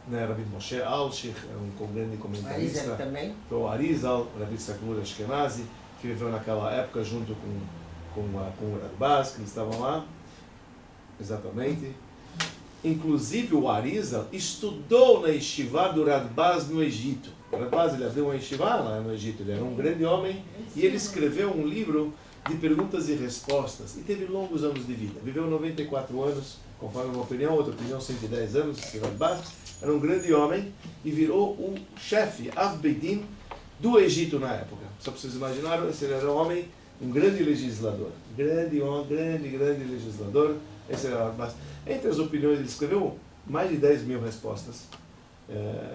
né, Rabbi Moshe Alshich, um grande comentarista, Arizal também? o Arizal, Rabbi Tzadok Ashkenazi, que viveu naquela época junto com o Radbaz, que eles estavam lá, exatamente. Inclusive o Arizal estudou na Yeshiva do Radbaz no Egito. O Radbaz ele abriu uma Yeshiva lá no Egito, ele era um grande homem e ele escreveu um livro de perguntas e respostas e teve longos anos de vida. Viveu 94 anos, conforme uma opinião, outra opinião 110 anos. O Radbaz era um grande homem e virou o chefe, Av Beidin, do Egito na época. Só para vocês imaginarem, esse era um homem, um grande legislador. Grande legislador. Esse era o Radbaz. Entre as opiniões, ele escreveu mais de 10 mil respostas,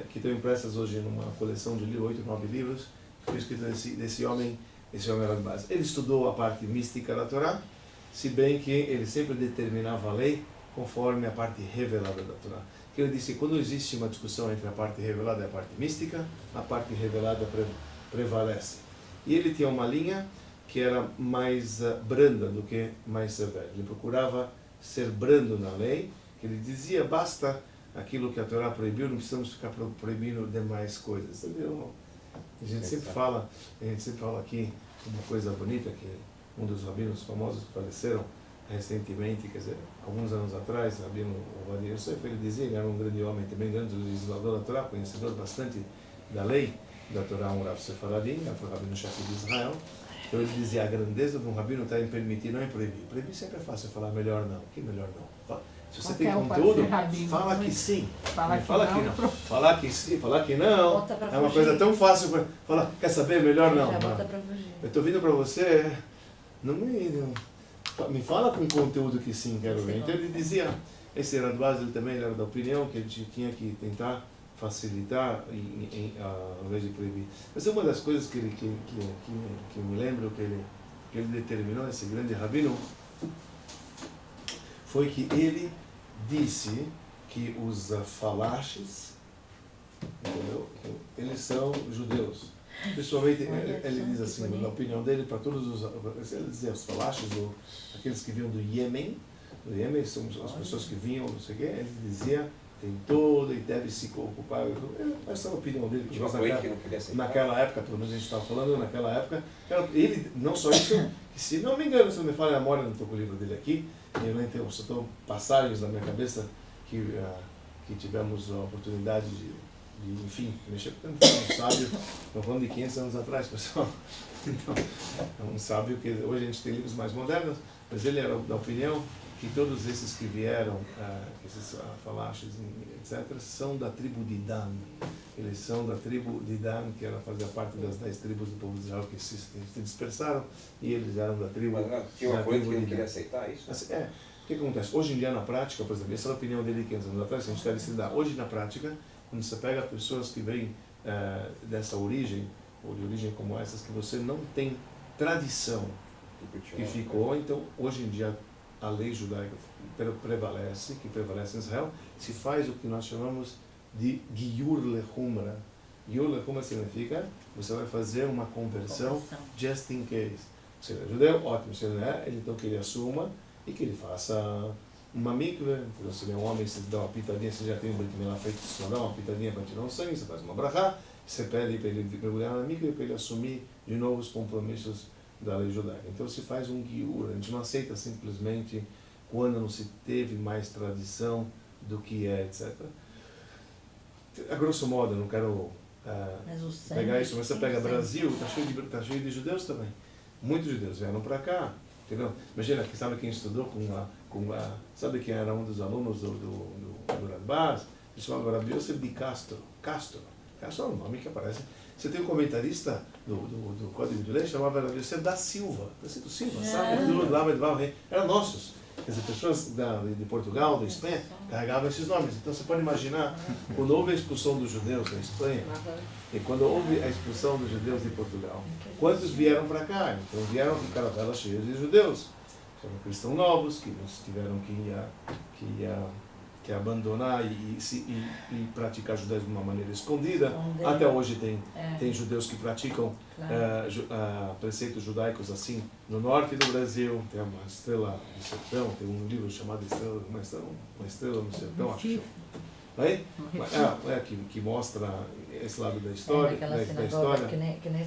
que estão impressas hoje numa coleção de 8, 9 livros, que foi escrito desse homem, esse homem Radbaz. Ele estudou a parte mística da Torá, se bem que ele sempre determinava a lei conforme a parte revelada da Torá. Que ele disse que quando existe uma discussão entre a parte revelada e a parte mística, a parte revelada prevalece. E ele tinha uma linha que era mais branda do que mais severa. Ele procurava ser brando na lei, que ele dizia, basta aquilo que a Torá proibiu, não precisamos ficar proibindo demais coisas. Entendeu? A gente sempre fala aqui uma coisa bonita, que um dos rabinos famosos que faleceram recentemente, quer dizer, alguns anos atrás, Rabino Ovadia Yosef, ele dizia, ele era um grande homem, também grande legislador da Torá, conhecedor bastante da lei da Torá, um Rav Sefaradim, foi o Rabino chefe de Israel. Então ele dizia, a grandeza de um rabino está em permitir, não em proibir. Proibir sempre é fácil, falar melhor não. Que melhor não? Se você tem conteúdo, fala que sim. Fala que não. Falar que sim, falar que não. É uma coisa tão fácil para falar, quer saber, melhor não. Eu estou vindo para você, não me fala com conteúdo que sim, quero ver. Então ele dizia, esse Radbaz, ele também era da opinião que a gente tinha que tentar facilitar ao invés de proibir. Mas uma das coisas que eu me lembro que ele determinou, esse grande rabino, foi que ele disse que os falaches, entendeu? Eles são judeus. Principalmente, ele diz assim, na opinião dele, para todos ele dizia os falaches, ou aqueles que vinham do Iêmen são as pessoas que vinham, não sei o quê, ele dizia, tem todo e deve se ocupar. Essa é a opinião dele. Naquela época, pelo menos a gente estava falando, naquela época, ele, não só isso, que se não me engano, se não me falha a memória, não estou com o livro dele aqui, eu não tenho, só estão passagens na minha cabeça que tivemos a oportunidade de enfim, mexer com um sábio, estou falando de 500 anos atrás, pessoal. Então, é um sábio que hoje a gente tem livros mais modernos, mas ele era da opinião que todos esses que vieram, esses falaches, etc., são da tribo de Dan. Eles são da tribo de Dan, que ela fazia parte das 10 tribos do povo de Israel que se dispersaram, e eles eram da tribo. Mas tinha uma coisa que ele queria aceitar isso? Assim, o que acontece? Hoje em dia, na prática, por exemplo, essa é a opinião dele 500 anos atrás, a gente deve se dar. Hoje, na prática, quando você pega pessoas que vêm dessa origem, ou de origem como essas, que você não tem tradição que ficou, então, hoje em dia, a lei judaica que prevalece em Israel, se faz o que nós chamamos de Giyur Lechumra, Giula, como significa? Você vai fazer uma conversão just in case. Se ele é judeu, ótimo. Se ele não é, então que ele assuma e que ele faça uma mikve. Então, se ele é um homem, você dá uma pitadinha, você já tem um brit milá feito, você dá uma pitadinha para tirar um sangue, você faz uma brachá, você pede para ele mergulhar na mikve, para ele assumir de novo os compromissos da lei judaica. Então se faz um giur. A gente não aceita simplesmente quando não se teve mais tradição do que é, etc. A grosso modo, eu não quero pegar isso, mas você pega Brasil, tá cheio de judeus também. Muitos judeus vieram para cá, entendeu? Imagina, sabe quem estudou sabe quem era um dos alunos do Radbaz? Ele chamava Rabi Yosef de Castro. Castro é um nome que aparece. Você tem um comentarista do Código de Lei, chamava Rabi Yosef da Silva. Silva, sabe? Eram nossos. Quer dizer, pessoas de Portugal, da Espanha, carregavam esses nomes. Então você pode imaginar, quando houve a expulsão dos judeus da Espanha, e quando houve a expulsão dos judeus de Portugal, quantos vieram para cá? Então vieram com caravanas cheias de judeus. São cristãos novos, que tiveram que abandonar e praticar judaísmo de uma maneira escondida. Até hoje tem judeus que praticam preceitos judaicos assim no norte do Brasil. Tem uma estrela do sertão, tem um livro chamado Uma Estrela no Sertão, acho. Aí? Que mostra esse lado da história. Naquela sinagoga, que nem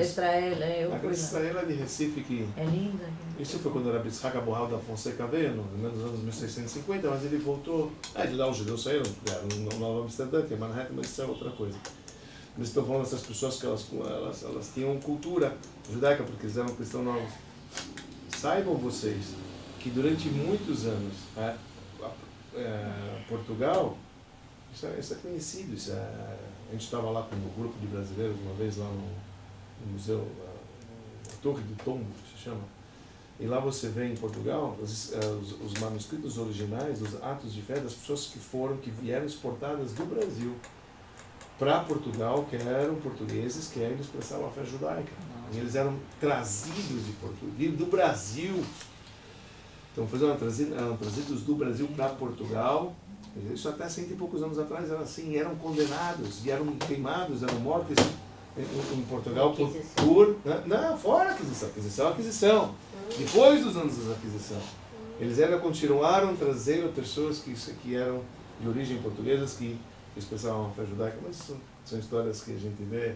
Israel. Aquela Israel de Recife que... É linda. Isso foi quando o Rabi Yitzhak Abuhal da Fonseca veio, nos anos 1650, mas ele voltou. De lá os judeus saíram, criaram Nova Amsterdã, que é Manhattan, mas isso é outra coisa. Mas estou falando dessas pessoas que elas tinham cultura judaica, porque eles eram cristãos novos. Saibam vocês que durante muitos anos, Portugal, isso é conhecido, a gente estava lá com um grupo de brasileiros uma vez lá no museu, a Torre do Tombo, que se chama, e lá você vê em Portugal os manuscritos originais dos atos de fé das pessoas que vieram exportadas do Brasil para Portugal, que eram portugueses que eles expressavam a fé judaica. E eles eram trazidos do Brasil. Então eram trazidos do Brasil para Portugal. Isso até 100 e poucos anos atrás era assim, eram condenados, eram queimados, eram mortos em Portugal fora a aquisição. Depois dos anos da aquisição. Eles ainda continuaram trazendo pessoas que eram de origem portuguesas, que expressavam a fé judaica, mas são histórias que a gente vê,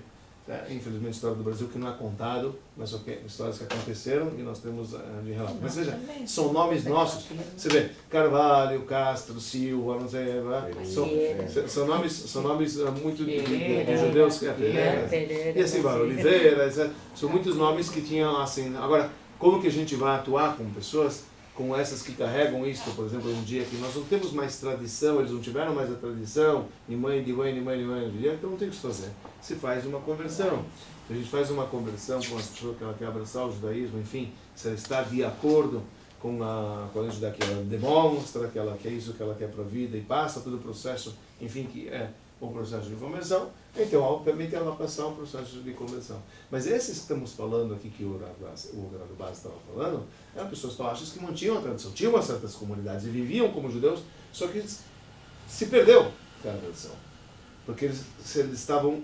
infelizmente a história do Brasil que não é contado, mas são histórias que aconteceram e nós temos de relato. Mas veja, são nomes nossos. Você vê, Carvalho, Castro, Silva, não sei, são nomes muito de judeus, Pereira, e assim vai, Oliveira, etc. São muitos nomes que tinham assim. Agora, como que a gente vai atuar com pessoas como essas que carregam isto, por exemplo, um dia que nós não temos mais tradição, eles não tiveram mais a tradição, então não tem o que se fazer. Se faz uma conversão. A gente faz uma conversão com a pessoa que ela quer abraçar o judaísmo, enfim, se ela está de acordo com a lei judaica, que ela demonstra que ela quer isso, que ela quer para a vida e passa todo o processo, enfim, que é o processo de conversão, então obviamente ela vai passar um processo de conversão. Mas esses que estamos falando aqui, que o Radbaz estava falando, eram pessoas toachas que mantinham a tradição, tinham umas certas comunidades e viviam como judeus, só que se perdeu aquela tradição. Porque eles estavam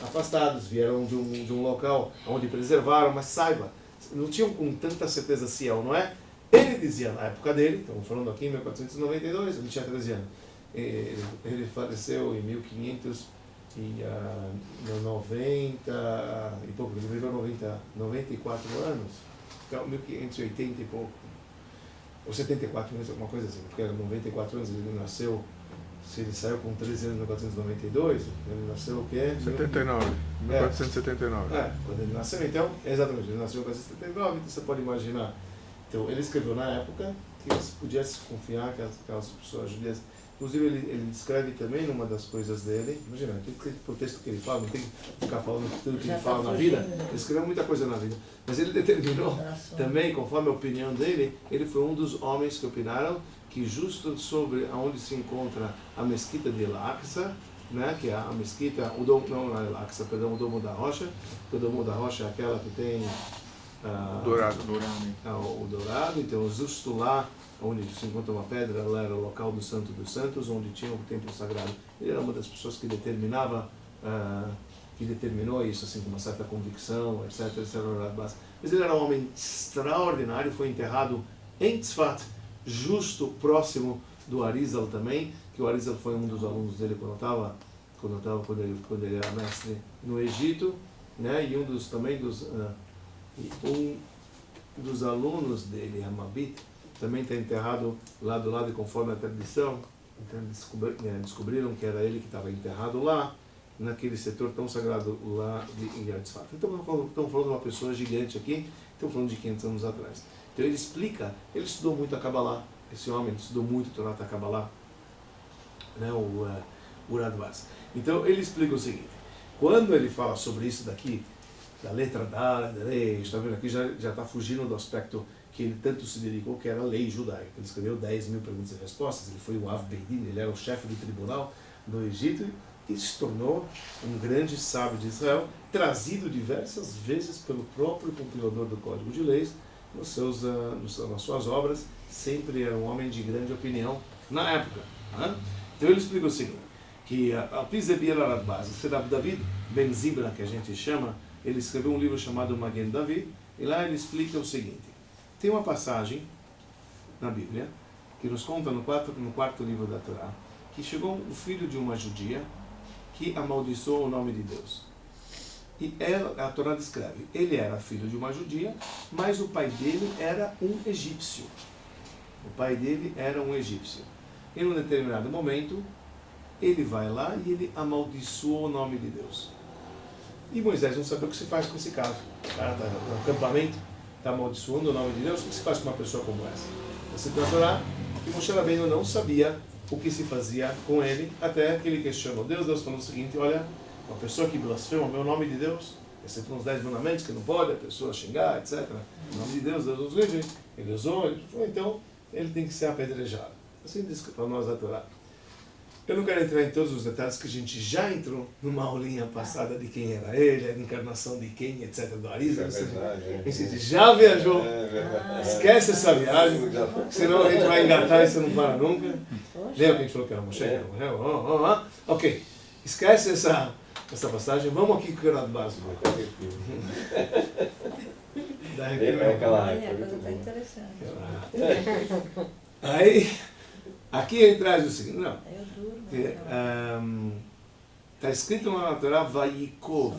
afastados, vieram de um local onde preservaram, mas saiba, não tinham com tanta certeza se é ou não é. Ele dizia na época dele, estamos falando aqui em 1492, ele tinha 13 anos. Ele faleceu em 1590 e pouco, ele viveu 94 anos, 1580 e pouco, ou 74 anos, alguma coisa assim, porque era 94 anos, ele nasceu, se ele saiu com 13 anos em 1492, ele nasceu o quê? 79, 1479. Quando ele nasceu, então, exatamente, ele nasceu em 1479, então você pode imaginar. Então, ele escreveu na época que se podia se confiar que aquelas pessoas judias. Inclusive, ele descreve também numa das coisas dele, imagina, o texto que ele fala, não tem que ficar falando tudo que ele fala na vida, ele escreveu muita coisa na vida, mas ele determinou também, conforme a opinião dele, ele foi um dos homens que opinaram que justo sobre onde se encontra a mesquita de El-Aqsa, né, que é a mesquita, o Domo da Rocha, que o Domo da Rocha é aquela que tem o dourado, então justo lá onde se encontra uma pedra, lá era o local do Santo dos Santos, onde tinha o templo sagrado. Ele era uma das pessoas que determinava que determinou isso, assim, com uma certa convicção, etc. Mas ele era um homem extraordinário, foi enterrado em Tzfat, justo próximo do Arizal também, que o Arizal foi um dos alunos dele quando ele era mestre no Egito, né? E um dos alunos dele, Hamabit, também está enterrado lá do lado, conforme a tradição. Então descobriram que era ele que estava enterrado lá, naquele setor tão sagrado lá de Tzfat. Então estamos falando de uma pessoa gigante aqui, estamos falando de 500 anos atrás. Então ele explica, ele estudou muito a Kabbalah, esse homem estudou muito Torá da Kabbalah, né, o Radbaz. Então ele explica o seguinte, quando ele fala sobre isso daqui, da letra da lei, está vendo aqui, já está fugindo do aspecto que ele tanto se dedicou, que era a lei judaica. Ele escreveu 10.000 perguntas e respostas, ele foi o Av Beidin, ele era o chefe do tribunal do Egito, e se tornou um grande sábio de Israel, trazido diversas vezes pelo próprio compilador do Código de Leis, nas suas obras, sempre era um homem de grande opinião na época. Né? Então ele explica o seguinte, que a Pizebir Radbaz, esse David Ben Zibra, que a gente chama, ele escreveu um livro chamado Magen David, e lá ele explica o seguinte, tem uma passagem na Bíblia, que nos conta no quarto livro da Torá, que chegou o filho de uma judia, que amaldiçoou o nome de Deus. E a Torá descreve, ele era filho de uma judia, mas o pai dele era um egípcio. O pai dele era um egípcio. Em um determinado momento, ele vai lá e ele amaldiçoa o nome de Deus. E Moisés não sabia o que se faz com esse caso. O cara está no acampamento, está amaldiçoando o nome de Deus, o que se faz com uma pessoa como essa? Você tem a Torá, que Moshe Rabbeinu não sabia o que se fazia com ele, até que ele questionou Deus. Deus falou o seguinte, olha, uma pessoa que blasfema o meu nome de Deus, exceto uns 10 mandamentos que não pode a pessoa xingar, etc. O nome de Deus, Deus nos livre. Ele usou, ele falou, então ele tem que ser apedrejado. Assim diz para nós a Torá. Eu não quero entrar em todos os detalhes, que a gente já entrou numa aulinha passada de quem era ele, a encarnação de quem, etc. do Arizal. A gente já viajou. Esquece essa viagem, senão a gente vai engatar e você não para nunca. Lembra que a gente falou que era Moshe? Ok, esquece essa passagem, vamos aqui com o Radbaz. Aquela coisa está interessante. Aí, aqui ele traz o seguinte, não, está escrito na Torá Vayikov.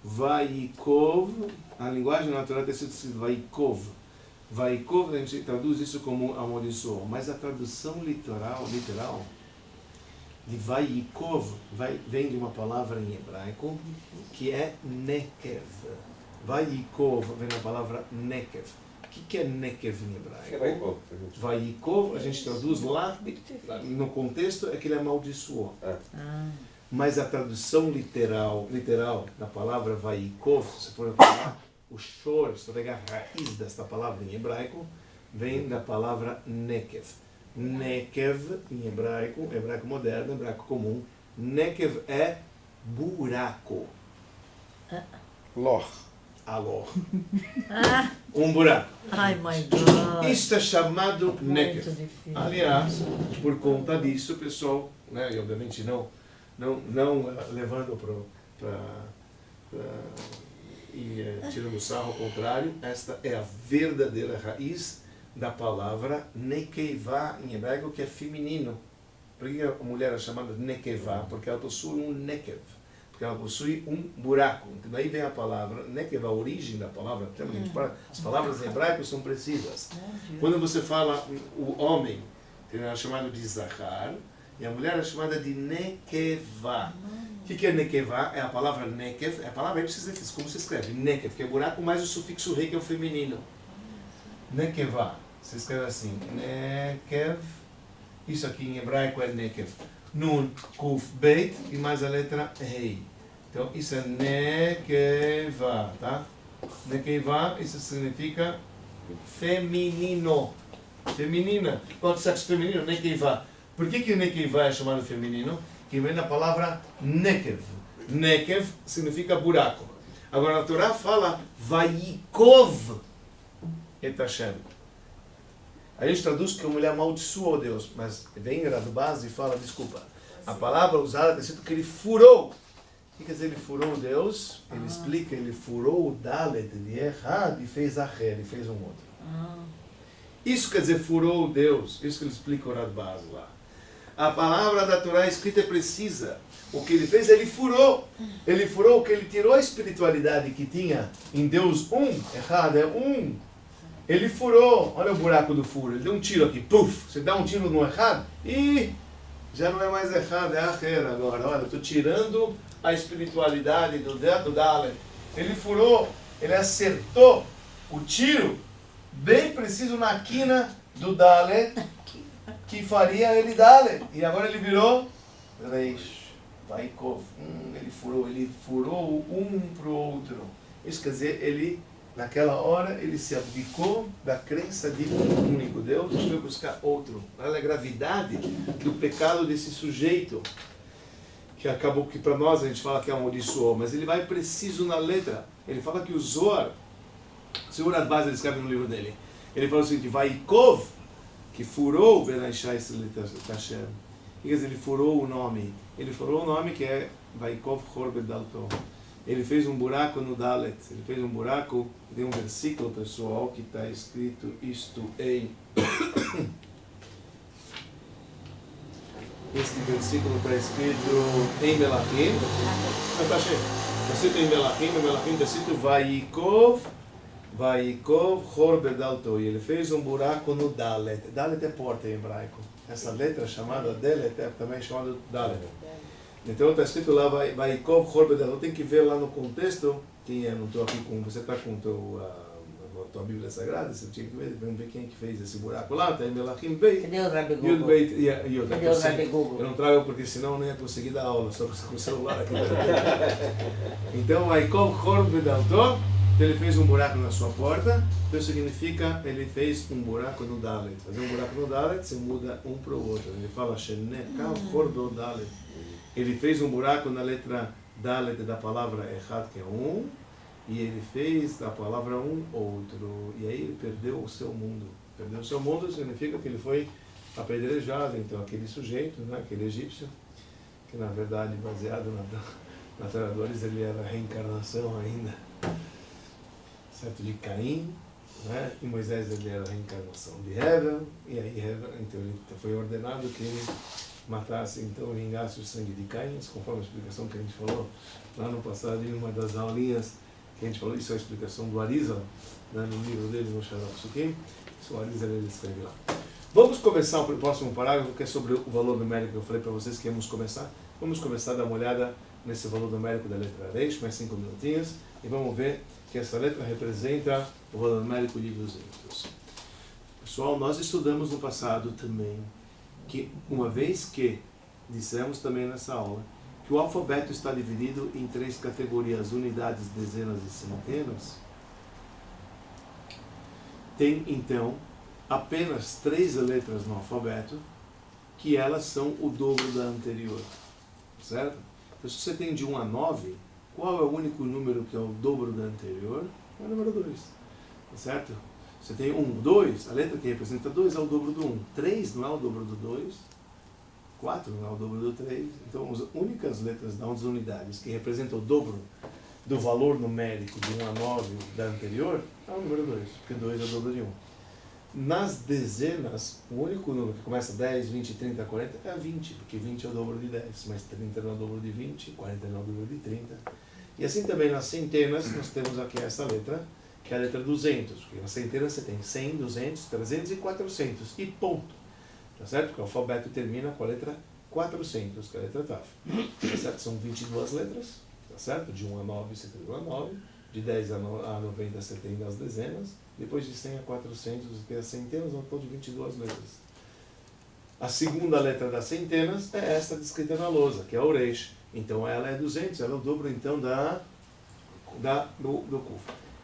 Vayikov, a linguagem na Torá está escrito Vayikov. Vayikov, a gente traduz isso como amaldiçoou, mas a tradução literal de Vayikov vem de uma palavra em hebraico que é Nekev. Vayikov vem da palavra Nekev. O que é Nekev em hebraico? Vayikov, a gente traduz lá, no contexto, é que ele amaldiçoou. Mas a tradução literal da palavra Vayikov, se você for pegar o shor, se você pegar a raiz desta palavra em hebraico, vem da palavra Nekev. Nekev, em hebraico moderno, hebraico comum, Nekev é buraco. Loch. Alor. Um buraco. Ai, my God. Isto é chamado Nekev. Muito difícil. Aliás, por conta disso, o pessoal, né, e obviamente não levando e tirando sarro ao contrário, esta é a verdadeira raiz da palavra Nekevá em hebraico, que é feminino. Por que a mulher é chamada Nekevá? Porque ela possui um Nekev. Porque ela possui um buraco. Então, daí vem a palavra Nekevá, a origem da palavra. As palavras em hebraico são precisas. Quando você fala o homem, ele é chamado de Zahar, e a mulher é chamada de Nekevá. O que é Nekevá? É a palavra Nekev, é a palavra, aí precisa dizer como se escreve, Nekev, que é buraco, mais o sufixo rei, que é o feminino. Nekevá, se escreve assim, Nekev, isso aqui em hebraico é Nekev. Nun, Kuf, Beit, e mais a letra Rei. Então, isso é Nekevá, tá? Nekevá, isso significa feminino. Feminina. Qual é o sexo feminino? Nekevá. Por que o Nekevá é chamado feminino? Que vem da palavra Nekev. Nekev significa buraco. Agora a Torá fala Vayikov et Hashem. A gente traduz que a mulher amaldiçoou Deus, mas vem da base e fala, desculpa, a palavra usada está escrito que ele furou. O que quer dizer ele furou Deus? Ele explica, ele furou o Dalet de Errad e fez Acher, ele fez um outro. Isso quer dizer furou Deus, isso que ele explica o Radbaz lá. A palavra da Torá escrita é precisa. O que ele fez, ele furou. Ele furou, que ele tirou a espiritualidade que tinha em Deus errado, é um. Ele furou, olha o buraco do furo, ele deu um tiro aqui, puf, você dá um tiro no errado e já não é mais errado, é Acher agora. Olha, eu estou tirando a espiritualidade do Dalet. Ele furou, ele acertou o tiro bem preciso na quina do Dalet, que faria ele Dalet. E agora ele virou Reish, Vaikov. Ele furou um para o outro. Isso quer dizer, ele, naquela hora, ele se abdicou da crença de um único Deus e foi buscar outro. Olha a gravidade do pecado desse sujeito, que acabou, que para nós a gente fala que amaldiçoou, mas ele vai preciso na letra. Ele fala que o Zohar, o Senhor Radbaz, ele escreve no livro dele, ele fala o seguinte, Vaikov, que furou Benaishai Tashem. Quer dizer, ele furou o nome. Ele furou o nome que é Vaikov Chor Bedalto. Ele fez um buraco no Dalet. Ele fez um buraco, tem um versículo, pessoal, que está escrito isto em... Este versículo está escrito em Melachim. Está cheio. Está escrito em Melachim está escrito Vaikov Chor Bedalto. E ele fez um buraco no Dalet. Dalet é porta em hebraico. Essa letra chamada Dalet é também chamada Dalet. Então está escrito lá Vaikov Chor Bedalto. Tem que ver lá no contexto. Quem é? Não estou aqui com. Você está com a tua Bíblia Sagrada? Você tinha que ver. Vamos ver quem é que fez esse buraco lá. Está em Melachim Beit. Cadê o Rabi Yud Google? Beit. Cadê o Rabi Google? Eu não trago porque senão eu não ia conseguir dar aula, só com o celular aqui. Então, Vaikov Chor Bedalto. Então ele fez um buraco na sua porta, então significa ele fez um buraco no Dalet. Fazer um buraco no Dalet, você muda um para o outro. Ele fala Shenekal Chor Dalet. Ele fez um buraco na letra Dalet da palavra Echad, que é um, e ele fez da palavra um outro. E aí ele perdeu o seu mundo. Perdeu o seu mundo significa que ele foi apedrejado. Então aquele sujeito, né, aquele egípcio, que na verdade, baseado na Toradores, ele era a reencarnação ainda, certo, de Caim, né? E Moisés ele era a reencarnação de Hevel, e aí Hevel, então ele foi ordenado que ele matasse, então vingasse o sangue de Caim, conforme a explicação que a gente falou lá no passado, em uma das aulinhas que a gente falou, isso é a explicação do Arizal, né, no livro dele, no Shalom Psukim, isso o Arizal ele escreve lá. Vamos começar o próximo parágrafo, que é sobre o valor numérico que eu falei para vocês que íamos começar. Vamos começar a dar uma olhada nesse valor numérico da letra Reish, mais 5 minutinhos, e vamos ver que essa letra representa o valor numérico de 200. Pessoal, nós estudamos no passado também que, uma vez que dissemos também nessa aula, que o alfabeto está dividido em 3 categorias, unidades, dezenas e centenas, tem então apenas 3 letras no alfabeto que elas são o dobro da anterior, certo? Então, se você tem de 1 a 9, qual é o único número que é o dobro da anterior? É o número 2, certo? Você tem 1, 2, a letra que representa 2 é o dobro do 1. 3 não é o dobro do 2. 4 não é o dobro do 3. Então, as únicas letras das unidades que representam o dobro do valor numérico de 1 a 9 da anterior é o número 2, porque 2 é o dobro de 1. Nas dezenas, o único número que começa 10, 20, 30, 40 é 20, porque 20 é o dobro de 10, mas 30 não é o dobro de 20, 40 não é o dobro de 30. E assim também nas centenas, nós temos aqui essa letra, que é a letra 200, porque nas centenas você tem 100, 200, 300 e 400, e ponto. Tá certo? Porque o alfabeto termina com a letra 400, que é a letra Taf. Tá certo? São 22 letras, tá certo? De 1 a 9 você tem 1 a 9, de 10 a 90 você tem as dezenas, depois de 100 a 400 você tem as centenas, um total de 22 letras. A segunda letra das centenas é esta descrita na lousa, que é o Reish. Então ela é 200, ela é o dobro então do Kuf.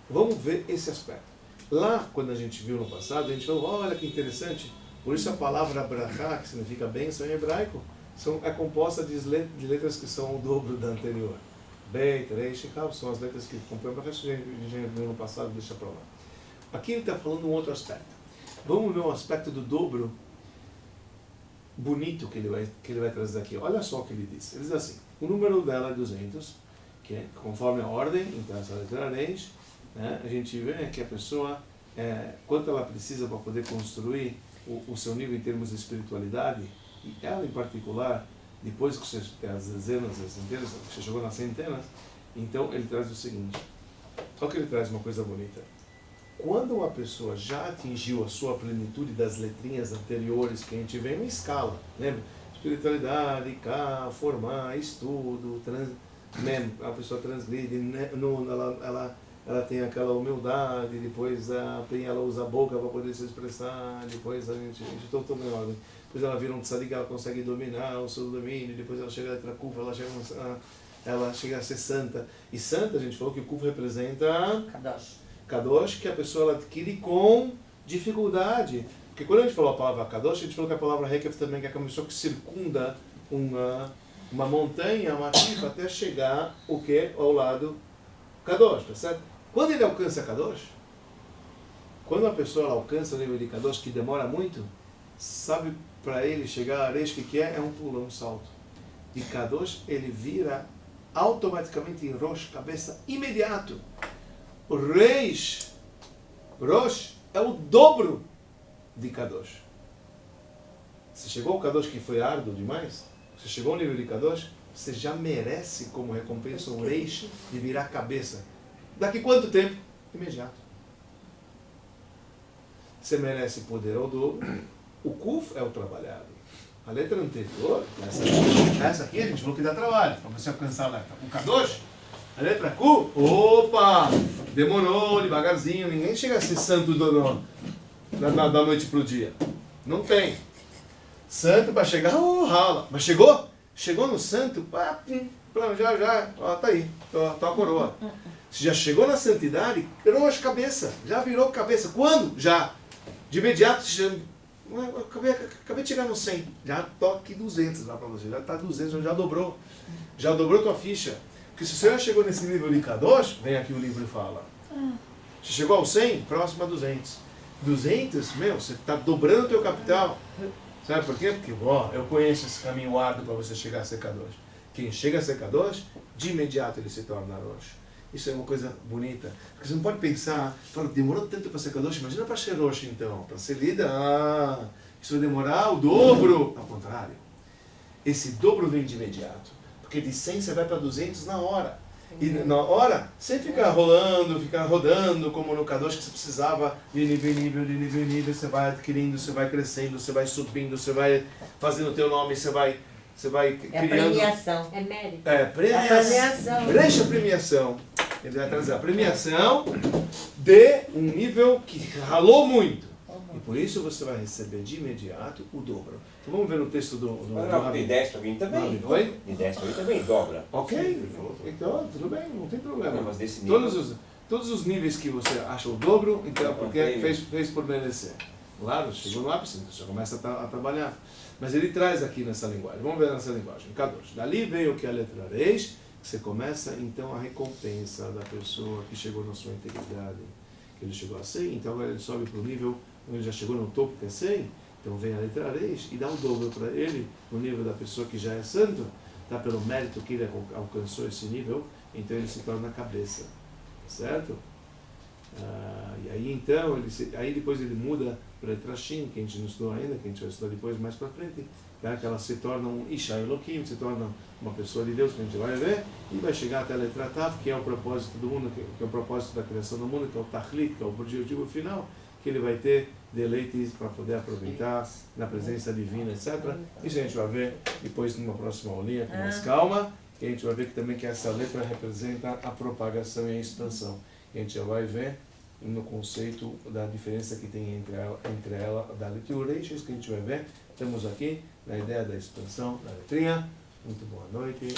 Vamos ver esse aspecto. Lá, quando a gente viu no passado, a gente falou, olha que interessante, por isso a palavra brachá, que significa bênção em hebraico, é composta de letras que são o dobro da anterior. Beit, Reish e Kav são as letras que compõem o brachá, que a gente viu no passado, deixa para lá. Aqui ele está falando um outro aspecto. Vamos ver um aspecto do dobro bonito que ele vai trazer aqui. Olha só o que ele diz. Ele diz assim, o número dela é 200, que é conforme a ordem, então essa letra Reish, né, a gente vê que a pessoa, quanto ela precisa para poder construir o seu nível em termos de espiritualidade, e ela em particular, depois que você tem as dezenas, as centenas, que você chegou nas centenas, então ele traz o seguinte, olha que ele traz uma coisa bonita. Quando uma pessoa já atingiu a sua plenitude das letrinhas anteriores, que a gente vê em uma escala, lembra? Espiritualidade, cá, formar, estudo, a pessoa transgride, ela tem aquela humildade, depois ela usa a boca para poder se expressar, depois a gente todo em ordem. Depois ela vira um tzadik, ela consegue dominar o seu domínio, depois ela chega a letra Kuf, ela chega a ser santa. E santa, a gente falou que o Kuf representa Kadosh, que a pessoa ela adquire com dificuldade. Porque quando a gente falou a palavra Kadosh, a gente falou que a palavra Hekef também, que é uma pessoa que circunda uma montanha, uma clifa, até chegar o que? Ao lado Kadosh, tá certo? Quando ele alcança Kadosh, quando a pessoa alcança o nível de Kadosh, que demora muito, sabe, para ele chegar a Reish, que é? É um pulo, um salto. De Kadosh, ele vira automaticamente em Rosh, cabeça, imediato. O Reish, Rosh, é o dobro de Kadosh. Você chegou ao Kadosh que foi árduo demais? Você chegou ao nível de Kadosh? Você já merece como recompensa um Reish de virar cabeça. Daqui quanto tempo? Imediato. Você merece poder ao dobro. O Kuf é o trabalhado. A letra anterior, essa aqui a gente falou que dá trabalho, para você alcançar a letra. O Kadosh, a letra Ku, opa, demorou devagarzinho, ninguém chega a ser santo da noite pro dia. Não tem. Santo para chegar, rala. Mas chegou? Chegou no santo, já, ó, tá aí, tá a coroa. Você já chegou na santidade, virou as cabeça, já virou cabeça. Quando? Já. De imediato, acabei de chegar no 100, já toque 200 lá para você, já está 200, já dobrou tua ficha. Porque se você já chegou nesse nível de Kadosh, vem aqui o livro e fala. Você chegou ao 100, próximo a 200. 200, você está dobrando o teu capital. Sabe por quê? Porque eu conheço esse caminho árduo para você chegar a ser Kadosh. Quem chega a ser Kadosh, de imediato ele se torna Rosh. Isso é uma coisa bonita. Porque você não pode pensar, demorou tanto para ser Kadosh, imagina para ser Rosh então, para ser líder, isso vai demorar o dobro. Ao contrário, esse dobro vem de imediato. Porque de 100 você vai para 200 na hora. E na hora, sem ficar rodando, como no Kadosh, que você precisava de nível em nível, você vai adquirindo, você vai crescendo, você vai subindo, você vai fazendo o teu nome, você vai criando... É premiação. É mérito. Premiação. Deixa a premiação. Ele vai trazer a premiação de um nível que ralou muito. E por isso você vai receber de imediato o dobro. Então vamos ver no texto do de 10 para mim também. Oi? De 10 para mim também dobra. Ok, então tudo bem, não tem problema. Não, mas desse nível... Todos os níveis que você acha o dobro, então porque fez por merecer. Claro, chegou no ápice, então você começa a trabalhar. Mas ele traz aqui nessa linguagem. Vamos ver nessa linguagem. Kadosh. Dali veio que a letra Reish, que você começa então a recompensa da pessoa que chegou na sua integridade, que ele chegou a 100, então agora ele sobe para o nível, ele já chegou no topo que é 100, então vem a letra Reish e dá o dobro para ele, no nível da pessoa que já é santo, tá, pelo mérito que ele alcançou esse nível, então ele se torna a cabeça, certo? E aí então, aí depois ele muda para a letra Shin, que a gente não estudou ainda, que a gente vai estudar depois mais para frente, tá? Que ela se torna um Isha Elohim, se torna uma pessoa de Deus, que a gente vai ver, e vai chegar até a letra Tav, que é o propósito do mundo, que é o propósito da criação do mundo, que é o Tachlit, que é o objetivo final, que ele vai ter deleites para poder aproveitar na presença divina, etc. Isso a gente vai ver depois numa próxima aulinha com mais calma, que a gente vai ver que também que essa letra representa a propagação e a expansão. A gente já vai ver no conceito da diferença que tem entre ela da letra Reish, que a gente vai ver. Estamos aqui na ideia da expansão da letrinha. Muito boa noite.